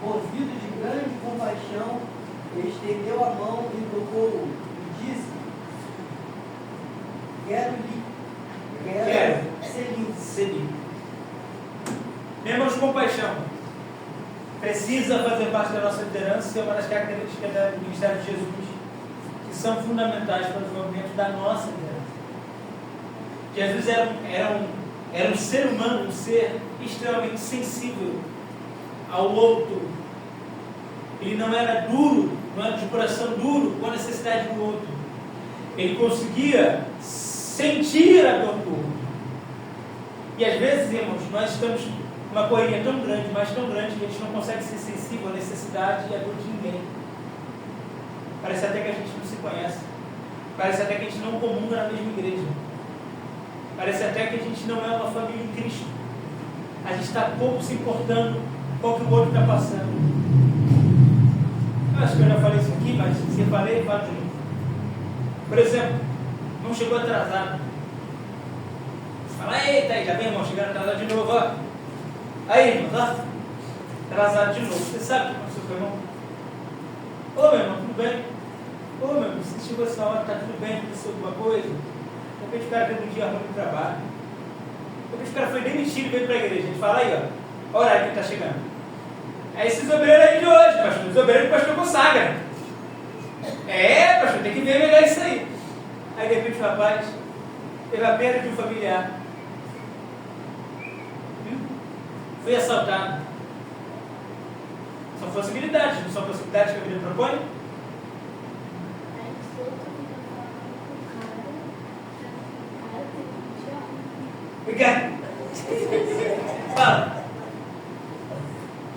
movido de grande compaixão, estendeu a mão e tocou-o, e disse: Quero ser limpo. Seguir. Membros, compaixão precisa fazer parte da nossa liderança e é uma das características do Ministério de Jesus que são fundamentais para o desenvolvimento da nossa liderança. Jesus era um ser humano, um ser extremamente sensível ao outro. Ele não era duro, não era de coração duro com a necessidade do outro. Ele conseguia sentir a dor do outro. E às vezes, irmãos, nós estamos numa correria tão grande, mas tão grande, que a gente não consegue ser sensível à necessidade e à dor de ninguém. Parece até que a gente não se conhece. Parece até que a gente não comunga na mesma igreja. Parece até que a gente não é uma família em Cristo. A gente está pouco se importando com o que o outro está passando. Eu acho que eu já falei isso aqui, mas se eu falei, eu falo de novo. Por exemplo, não chegou atrasado. Você fala: eita, aí, já vem, irmão, chegando atrasado de novo, ó. Aí, irmão, ó, atrasado de novo. Você sabe o que aconteceu com o irmão? Ô, meu irmão, tudo bem? Ô, meu irmão, você chegou essa hora, tá tudo bem, aconteceu alguma coisa? De repente o cara teve um dia ruim no trabalho. De repente o cara foi demitido e veio para a igreja. A gente fala: aí, ó, o horário que ele está chegando. É esses obreiros aí de hoje, pastor. Os obreiros que o pastor consagra. É, pastor, tem que ver melhor isso aí. Aí de repente o rapaz teve a perda de um familiar. Foi assaltado. São possibilidades, não são possibilidades que a Bíblia propõe? Obrigado. Fala.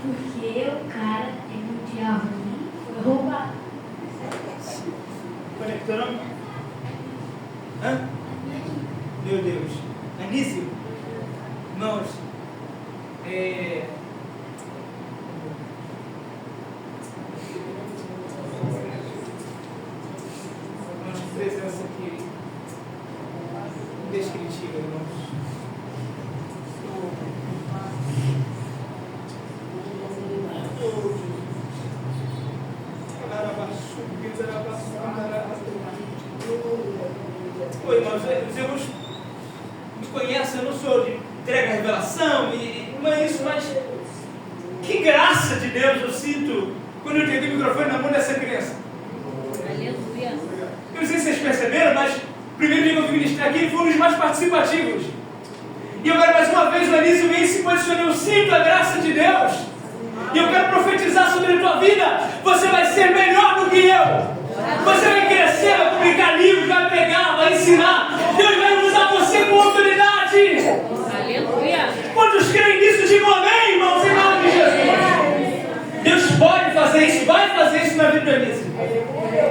Porque o cara teve um dia ruim, foi roubado. Conectou não? Hã? Meu Deus. Anísio? Irmãos, irmãos, que presença aqui indescritível, irmãos. Oi, irmãos, os irmãos me conhecem, eu não sou de entrega a revelação, não é isso, mas que graça de Deus eu sinto quando eu entreguei o microfone na mão dessa criança. Aleluia. Eu não sei se vocês perceberam, mas o primeiro dia que eu vim ministrar aqui, ele foi um dos mais participativos. E eu quero mais uma vez, o Anísio vem se posicionar, eu sinto a graça de Deus. E eu quero profetizar sobre a tua vida. Você vai ser melhor do que eu. Você vai crescer, vai publicar livros, vai pregar, vai ensinar. Deus vai usar você com autoridade. Aleluia. Quantos creem nisso? Digam amém, irmãos, em nome de Jesus. Deus pode fazer isso, vai fazer isso na vida do Anísio.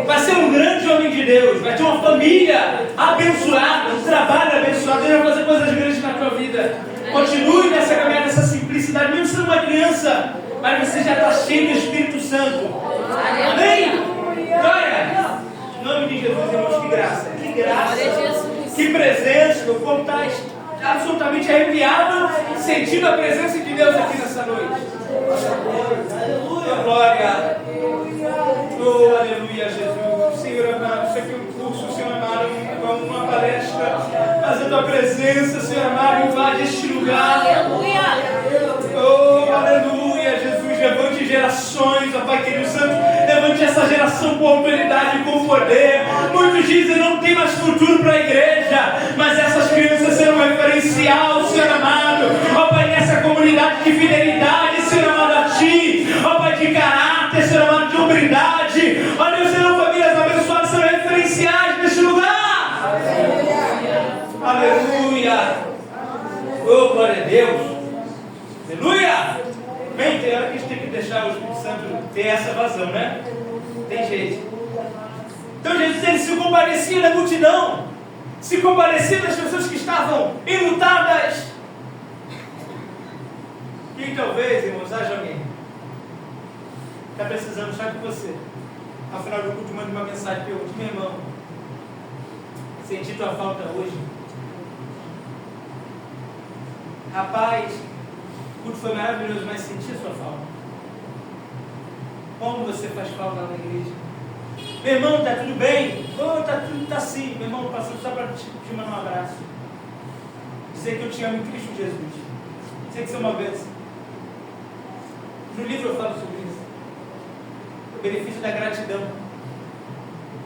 Vai ser um grande homem de Deus, vai ter uma família abençoada, um trabalho abençoado. Deus vai fazer coisas grandes na tua vida. Continue nessa caminhada, nessa simplicidade, mesmo sendo uma criança, mas você já está cheio do Espírito Santo. Amém? Glória! Em nome de Jesus, irmãos, que graça, que graça, que presença. Meu corpo está absolutamente arrepiado, sentindo a presença de Deus aqui nessa noite. Aleluia! Glória! Oh, aleluia, Jesus. Senhor amado, isso aqui é um curso, Senhor amado, uma palestra, mas a tua presença, Senhor amado, invade este lugar. Aleluia! Oh, aleluia, Jesus. Levante gerações, ó Pai querido Santo. Levante essa geração com autoridade e com poder. Muitos dizem não tem mais futuro para a igreja, mas essas crianças serão um referencial, Senhor amado. Ó Pai, nessa comunidade de fidelidade, Senhor amado, a Ti. Ó Pai, de caráter, Senhor amado, de hombridade. Ó Deus, serão famílias abençoadas, serão referenciais neste lugar. Aleluia. Oh, glória a Deus. Aleluia. Bem, tem hora que a gente tem que deixar o Espírito Santo ter essa vazão, né? tem jeito. Então Jesus ele se compadecia da multidão, se compadecia das pessoas que estavam enlutadas. E talvez, irmãos, haja alguém que está precisando só de você. Ao final do culto, manda uma mensagem para eu, meu irmão, senti tua falta hoje. Rapaz, o culto foi maravilhoso, mas senti a sua falta. Como você faz falta lá na igreja? Meu irmão, está tudo bem? Tá tudo, tá sim. Meu irmão, passando só para te mandar um abraço. Dizer que eu te amo em Cristo Jesus. Dizer que você é uma bênção. No livro eu falo sobre isso. O benefício da gratidão.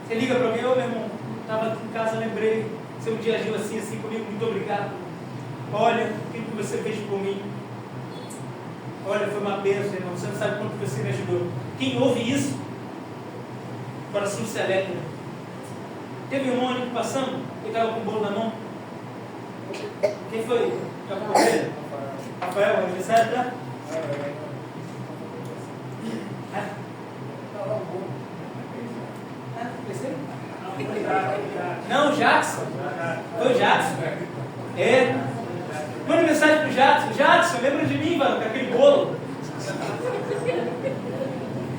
Você liga para mim, ô meu irmão, estava aqui em casa, lembrei. Seu dia agiu assim, assim comigo, muito obrigado. Olha, o que você fez por mim. Olha, foi uma bênção, irmão. Você não sabe quanto você me ajudou. Quem ouve isso, o coração se alegra. Teve um irmão ali passando, ele estava com o bolo na mão. Quem foi? Rafael, aniversário, tá? Não, o Jackson. Foi o Jackson. É. Manda mensagem pro Jackson. Jackson, lembra de mim, mano, com aquele bolo.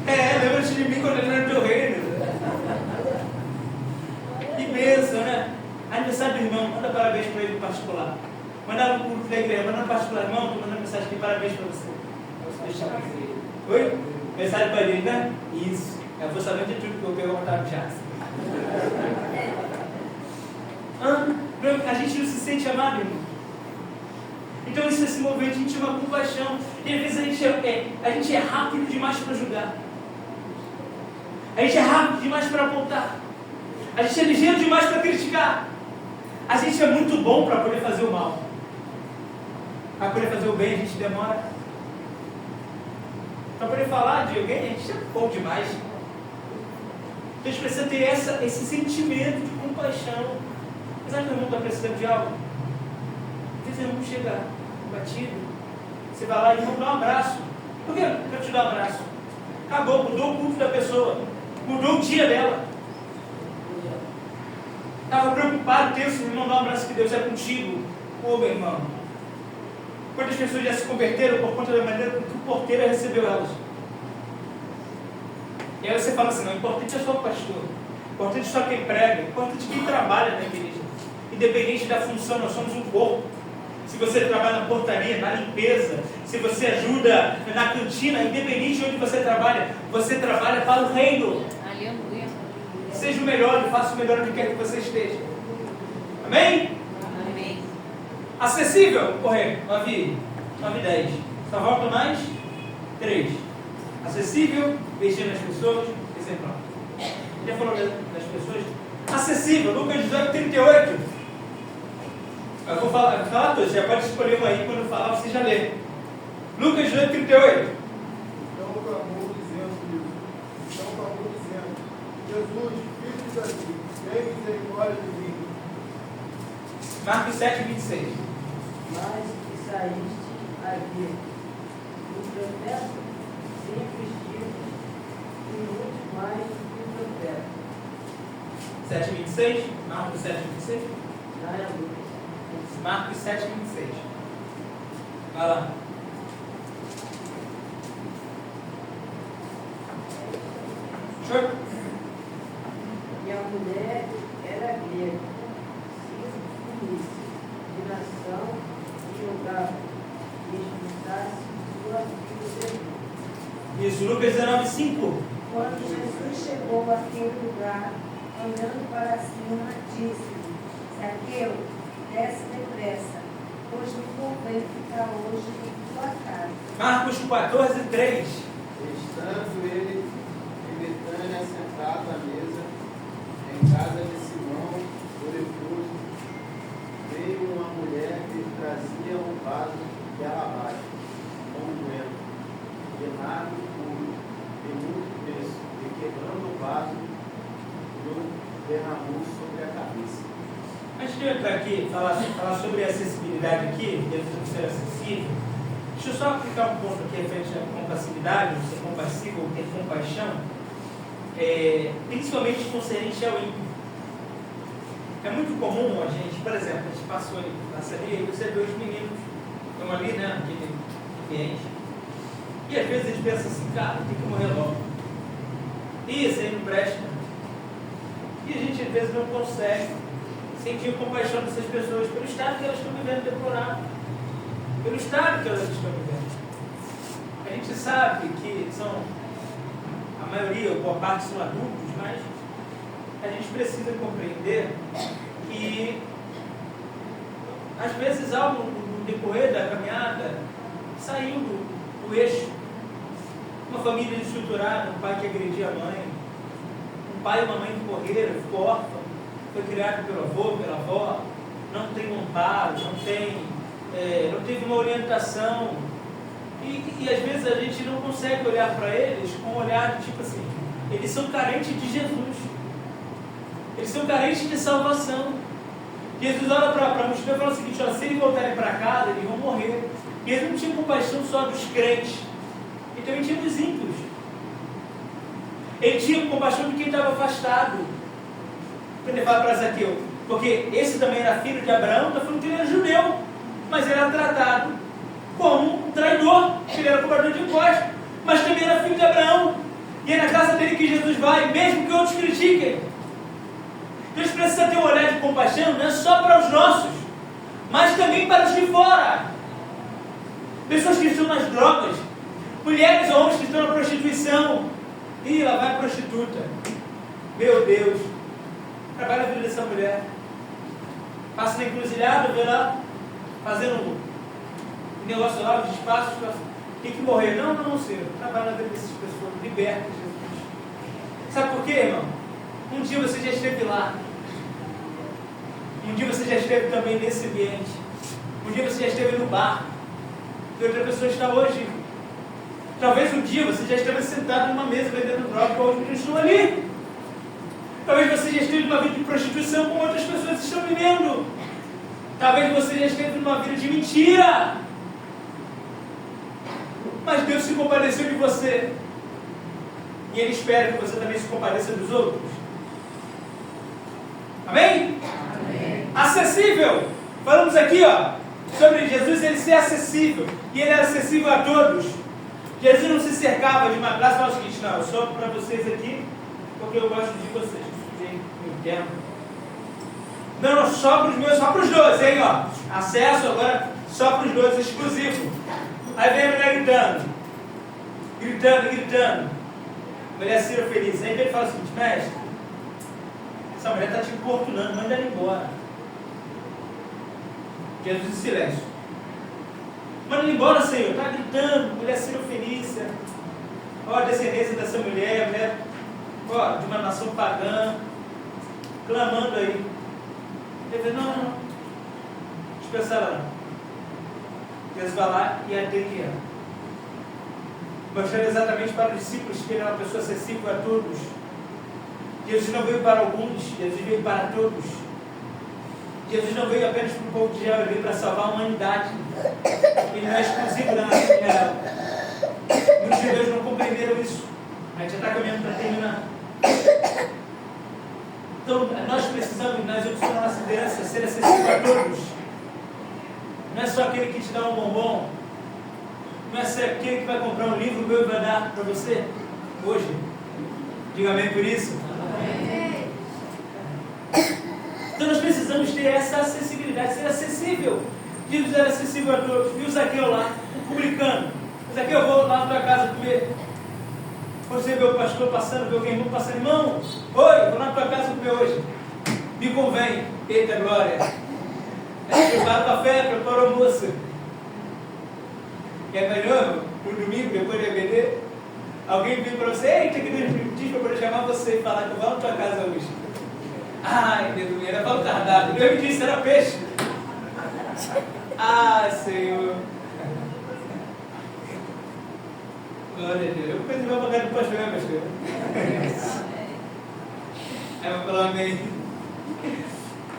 Lembra de mim quando ele era no teu reino. Que bênção, né? Aniversário do irmão, manda parabéns para ele no particular. Manda no culto da igreja, manda no particular, irmão, tô mandando mensagem aqui, parabéns para você. Deixa eu ver. Oi? Mensagem para ele, né? Isso. Eu vou saber de tudo que eu quero contar pro Jackson. A gente não se sente amado, irmão. Então isso é se mover de íntima compaixão. E às vezes a gente é rápido demais para julgar. A gente é rápido demais para apontar. A gente é ligeiro demais para criticar. A gente é muito bom para poder fazer o mal. Para poder fazer o bem a gente demora. Para poder falar de alguém a gente é bom demais. Então a gente precisa ter esse sentimento de compaixão. Apesar que o irmão está precisando de algo, às vezes o irmão chega batido, você vai lá e irmão dá um abraço. Por que eu quero te dar um abraço? Acabou, mudou o culto da pessoa, mudou o dia dela. Estava preocupado, tenso, irmão, dá um abraço que Deus é contigo. Ô meu irmão, quantas pessoas já se converteram por conta da maneira que o porteiro recebeu elas? E aí você fala assim, não, o importante é só o pastor, o importante é só quem prega, o importante é quem trabalha na igreja. Independente da função, nós somos um corpo. Se você trabalha na portaria, na limpeza, se você ajuda na cantina, independente de onde você trabalha para o reino. Aleluia. Seja o melhor e faça o melhor onde quer que você esteja. Amém? Amém. Acessível? Correto. 9:10. Só volta mais 3. Acessível, mexendo nas pessoas, exemplar. Já falou das pessoas? Acessível, Lucas 18:38. Eu vou falar todos, já pode escolher um aí, quando eu falar você já lê. Lucas 18:38. Então clamou dizendo, Jesus, filho de Davi, tem misericórdia de mim. Marcos 7:26. Mas que saíste aqui do profeta, sempre estive, e muito mais do que o profeta. 7:26. Marcos 7:26. Já é Lucas. Marcos 7:26. Vai lá. Show? E a mulher era grega, de nação e julgava, e expulsasse sua filha de Isso, Lucas 19:5. Quando Jesus chegou àquele lugar, olhando para cima, disse-lhe: Zaqueu, desce depressa, pois me convém ficar hoje em tua casa. Marcos 14:3. Estando ele em Betânia sentado à mesa, em casa de Simão, o leproso, veio uma mulher que trazia um vaso de alabastro, com unguento, de nardo puro, de muito preço, e quebrando o vaso, o derramou sobre a cabeça. Antes de eu entrar aqui, falar sobre a acessibilidade aqui, de ser acessível, deixa eu só aplicar um ponto aqui referente à compassividade, ser compassivo ou ter compaixão. principalmente concernente ao ímpio. É muito comum a gente, por exemplo, a gente passou ali, passa ali, e você vê os meninos, estão ali, né, naquele ambiente, e às vezes a gente pensa assim, cara, tem que morrer logo. Isso aí não presta. E a gente às vezes não consegue sentir compaixão dessas pessoas pelo estado que elas estão vivendo deplorável, pelo estado que elas estão vivendo. A gente sabe que a maioria, ou boa parte são adultos, mas a gente precisa compreender que às vezes algo no decorrer da caminhada saiu do eixo. Uma família desestruturada, um pai que agredia a mãe, um pai e uma mãe que morreram, ficou órfão, foi criado pelo avô, pela avó, não tem um amparo, não teve uma orientação. E às vezes a gente não consegue olhar para eles com um olhar de tipo assim, eles são carentes de Jesus, eles são carentes de salvação. Jesus olha para a multidão e fala o seguinte: ó, se eles voltarem para casa, eles vão morrer. E ele não tinha compaixão só dos crentes, ele também tinha dos ímpios. Ele tinha compaixão de quem estava afastado. Quando ele fala para Zaqueu, porque esse também era filho de Abraão, está falando que ele era judeu, mas ele era tratado como um traidor, ele era cobrador de impostos, mas também era filho de Abraão. E é na casa dele que Jesus vai, mesmo que outros critiquem. Então a gente precisa ter um olhar de compaixão, não é só para os nossos, mas também para os de fora. Pessoas que estão nas drogas, mulheres ou homens que estão na prostituição. Ih, lá vai a prostituta. Meu Deus, trabalha a vida dessa mulher. Passa na encruzilhada, vê lá, fazendo um negócio lá, os espaços, tem que morrer. Não, Senhor, trabalha na vida dessas pessoas, liberta Jesus. Sabe por quê, irmão? Um dia você já esteve lá. Um dia você já esteve também nesse ambiente. Um dia você já esteve no bar. E outra pessoa está hoje. Talvez um dia você já esteve sentado numa mesa vendendo droga com outros que estão ali. Talvez você já esteve numa vida de prostituição com outras pessoas que estão vivendo. Talvez você já esteve numa vida de mentira. Mas Deus se compadeceu de você. E Ele espera que você também se compadeça dos outros. Amém? Amém. Acessível. Falamos aqui, sobre Jesus, ele ser acessível. E ele era acessível a todos. Jesus não se cercava de uma classe e falava o seguinte: não, eu sou para vocês aqui porque eu gosto de vocês. Eu quero. Não, só para os meus, só para os 12, hein, acesso agora só para os 12, exclusivo. Aí vem a mulher gritando. Mulher Ciro feliz. Aí ele fala o seguinte: mestre, essa mulher está te importunando, manda ela embora. Jesus em silêncio. Manda ela embora, Senhor. Está gritando, mulher Ciro Fenícia. A descendência dessa mulher, de uma nação pagã, clamando aí. Ele falou: não. Dispensa ela não. Jesus vai lá e atende ela. Mostrando exatamente para os discípulos que ele era uma pessoa acessível a todos. Jesus não veio para alguns, Jesus veio para todos. Jesus não veio apenas para o povo de Israel, ele veio para salvar a humanidade. Ele não é exclusivo da nação de Israel. Muitos judeus não compreenderam isso. A gente já está caminhando para terminar. Então, nós precisamos, nós opções da nossa liderança, ser acessível a todos. Não é só aquele que te dá um bombom. Não é só aquele que vai comprar um livro meu e vai dar para você hoje. Diga amém por isso. Amém. Então nós precisamos ter essa acessibilidade, ser acessível. Jesus era acessível a todos. Viu o Zaqueu lá, o publicano. Zaqueu, eu vou lá na tua casa comer. Você vê o pastor passando, vê o irmão passando. Irmão, oi, vou lá na tua casa comer hoje. Me convém. Eita glória. Prepara o café, prepara o almoço. E é melhor, no domingo, depois do EBD, alguém vem para você: eita, que Deus me diz para eu poder chamar você e falar que eu vou na tua casa hoje. Ai, Deus, era para o cardápio. Deus me disse, era peixe. Ai, Senhor. Glória a Deus. Eu pensei que vai pagar depois, pastor. Aí eu vou falar amém.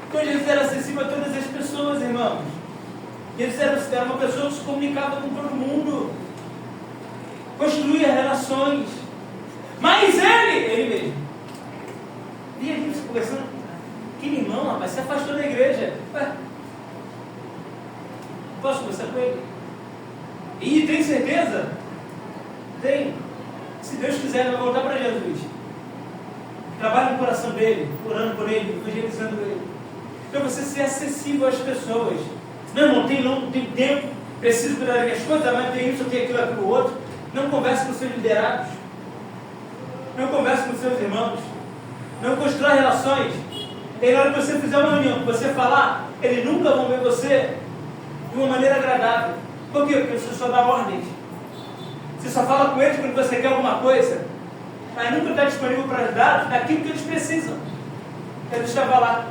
Então Jesus era acessível a todas as pessoas, irmãos. Jesus era uma pessoa que se comunicava com todo mundo, construía relações. Mas ele mesmo, Tem. Se Deus quiser, ele vai voltar para Jesus. Trabalhe no coração dele, orando por ele, evangelizando ele. Então você ser acessível às pessoas. Não, irmão, não tem tempo, preciso cuidar das minhas coisas, mas tem isso, tem aquilo, aquilo outro. Não converse com seus liderados. Não converse com seus irmãos. Não constrói relações. E na hora que você fizer uma reunião, que você falar, eles nunca vão ver você de uma maneira agradável. Por quê? Porque você só dá ordens. Você só fala com eles quando você quer alguma coisa, mas nunca está disponível para ajudar naquilo que eles precisam. Jesus estava lá,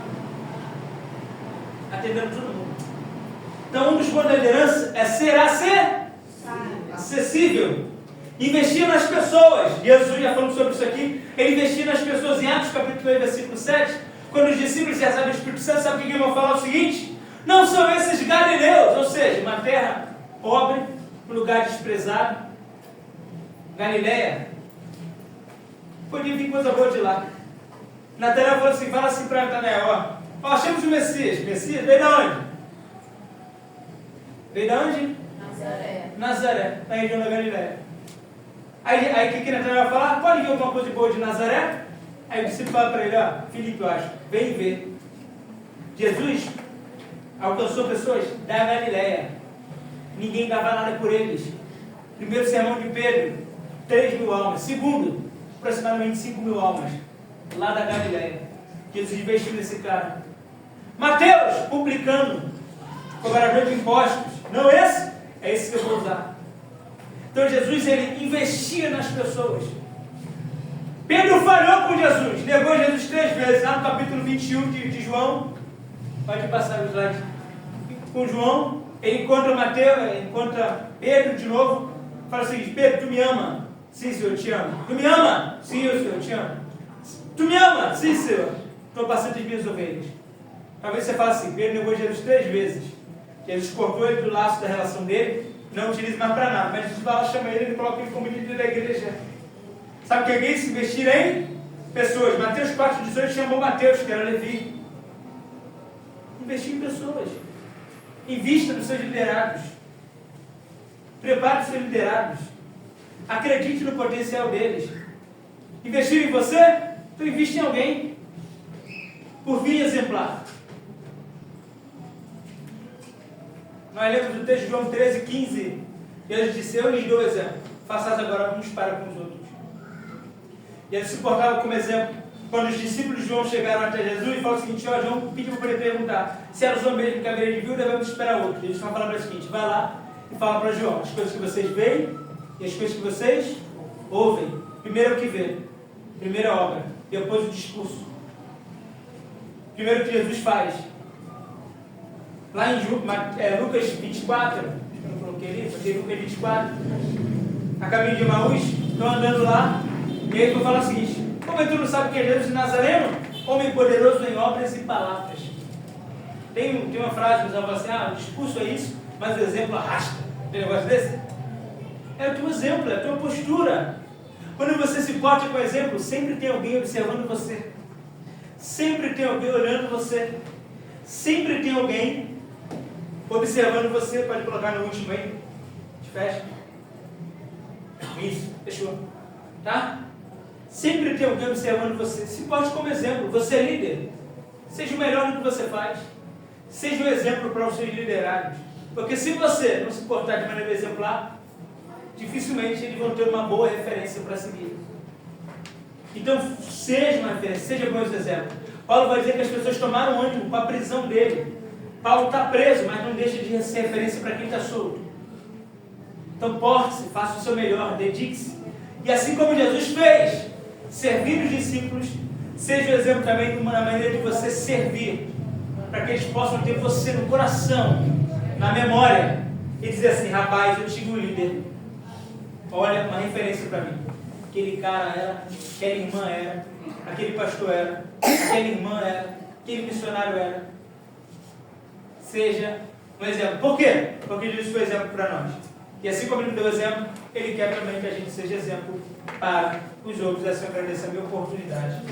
atendendo todo mundo. Então, um dos pontos da liderança é ser acessível. Investir nas pessoas. Jesus já falou sobre isso aqui. Ele investia nas pessoas em Atos capítulo 2, versículo 7. Quando os discípulos recebem o Espírito Santo, sabe o que eles vão falar? O seguinte: não são esses galileus, ou seja, uma terra pobre, um lugar desprezado, Galileia. Podia vir coisa boa de lá. Natanael fala assim para Natanael: ó, achamos o Messias. Messias veio da onde? Veio da onde? Nazaré, na região da Galileia. Aí o que Natanael fala? Pode vir alguma coisa boa de Nazaré? Aí o discípulo fala para ele: ó, Filipe, eu acho, vem ver. Jesus alcançou pessoas da Galileia. Ninguém dava nada por eles. Primeiro sermão de Pedro, 3.000 almas. Segundo, aproximadamente 5.000 almas, lá da Galileia. Jesus investiu nesse cara. Mateus, publicano, cobrador de impostos. Não esse? É esse que eu vou usar. Então Jesus, ele investia nas pessoas. Pedro falhou com Jesus, negou Jesus 3 vezes, lá no capítulo 21 de João. Pode passar o slide. Com João, ele encontra Mateus, encontra Pedro de novo. Fala o seguinte: Pedro, tu me ama? Sim, Senhor, eu te amo. Tu me ama? Sim, Senhor, eu te amo. Tu me ama? Sim, Senhor. Estou passando as minhas ovelhas. Talvez você fale assim: Pedro negou Jesus 3 vezes. Jesus cortou ele do laço da relação dele, não utiliza mais para nada. Mas Jesus vai lá, chama ele e coloca ele como líder da igreja. Sabe o que é isso? Investir em pessoas. Mateus 4,18 chamou Mateus, que era Levi. Investir em pessoas. Invista nos seus liderados. Prepare os seus liderados. Acredite no potencial deles. Investir em você? Então investe em alguém. Por fim, exemplar. Nós lemos o texto de João 13,15. Jesus disse: eu lhes dou exemplo. Façais agora uns para com os outros. E ele se portava como exemplo. Quando os discípulos de João chegaram até Jesus e falaram o seguinte: ó, João pediu para ele perguntar se era o João mesmo que haveria de vir ou devemos esperar outro. Eles estão falando o seguinte: vai lá e fala para João as coisas que vocês veem e as coisas que vocês ouvem. Primeiro o que vê, primeiro a obra, depois o discurso. Primeiro o que Jesus faz. Lá em Lucas 24, eu não coloquei ali, porque Lucas 24, a caminho de Emaús, estão andando lá, e aí eu falar o seguinte: como tu não sabe que é Jesus de Nazareno? Homem poderoso em obras e palavras. Tem uma frase que usava assim: o discurso é isso, mas o exemplo arrasta. Tem um negócio desse? É o teu exemplo, é a tua postura. Quando você se porta com exemplo, sempre tem alguém observando você. Sempre tem alguém olhando você. Sempre tem alguém observando você. Pode colocar no último aí. Te fecha. Isso, fechou. Tá? Sempre tem alguém observando você. Se porte como exemplo. Você é líder. Seja o melhor no que você faz. Seja um exemplo para os seus liderados. Porque se você não se portar de maneira exemplar, dificilmente eles vão ter uma boa referência para seguir. Então, seja uma referência, seja bom esse exemplo. Paulo vai dizer que as pessoas tomaram ânimo com a prisão dele. Paulo está preso, mas não deixa de ser referência para quem está solto. Então, porte-se, faça o seu melhor, dedique-se. E assim como Jesus fez, servir os discípulos, seja o exemplo também na maneira de você servir, para que eles possam ter você no coração, na memória, e dizer assim: rapaz, eu tive um líder. Olha, uma referência para mim. Aquele cara era, aquela irmã era, aquele pastor era, aquela irmã era, aquele missionário era. Seja um exemplo. Por quê? Porque Jesus foi exemplo para nós. E assim como ele deu exemplo, ele quer também que a gente seja exemplo para os outros. Essa eu agradeço a minha oportunidade.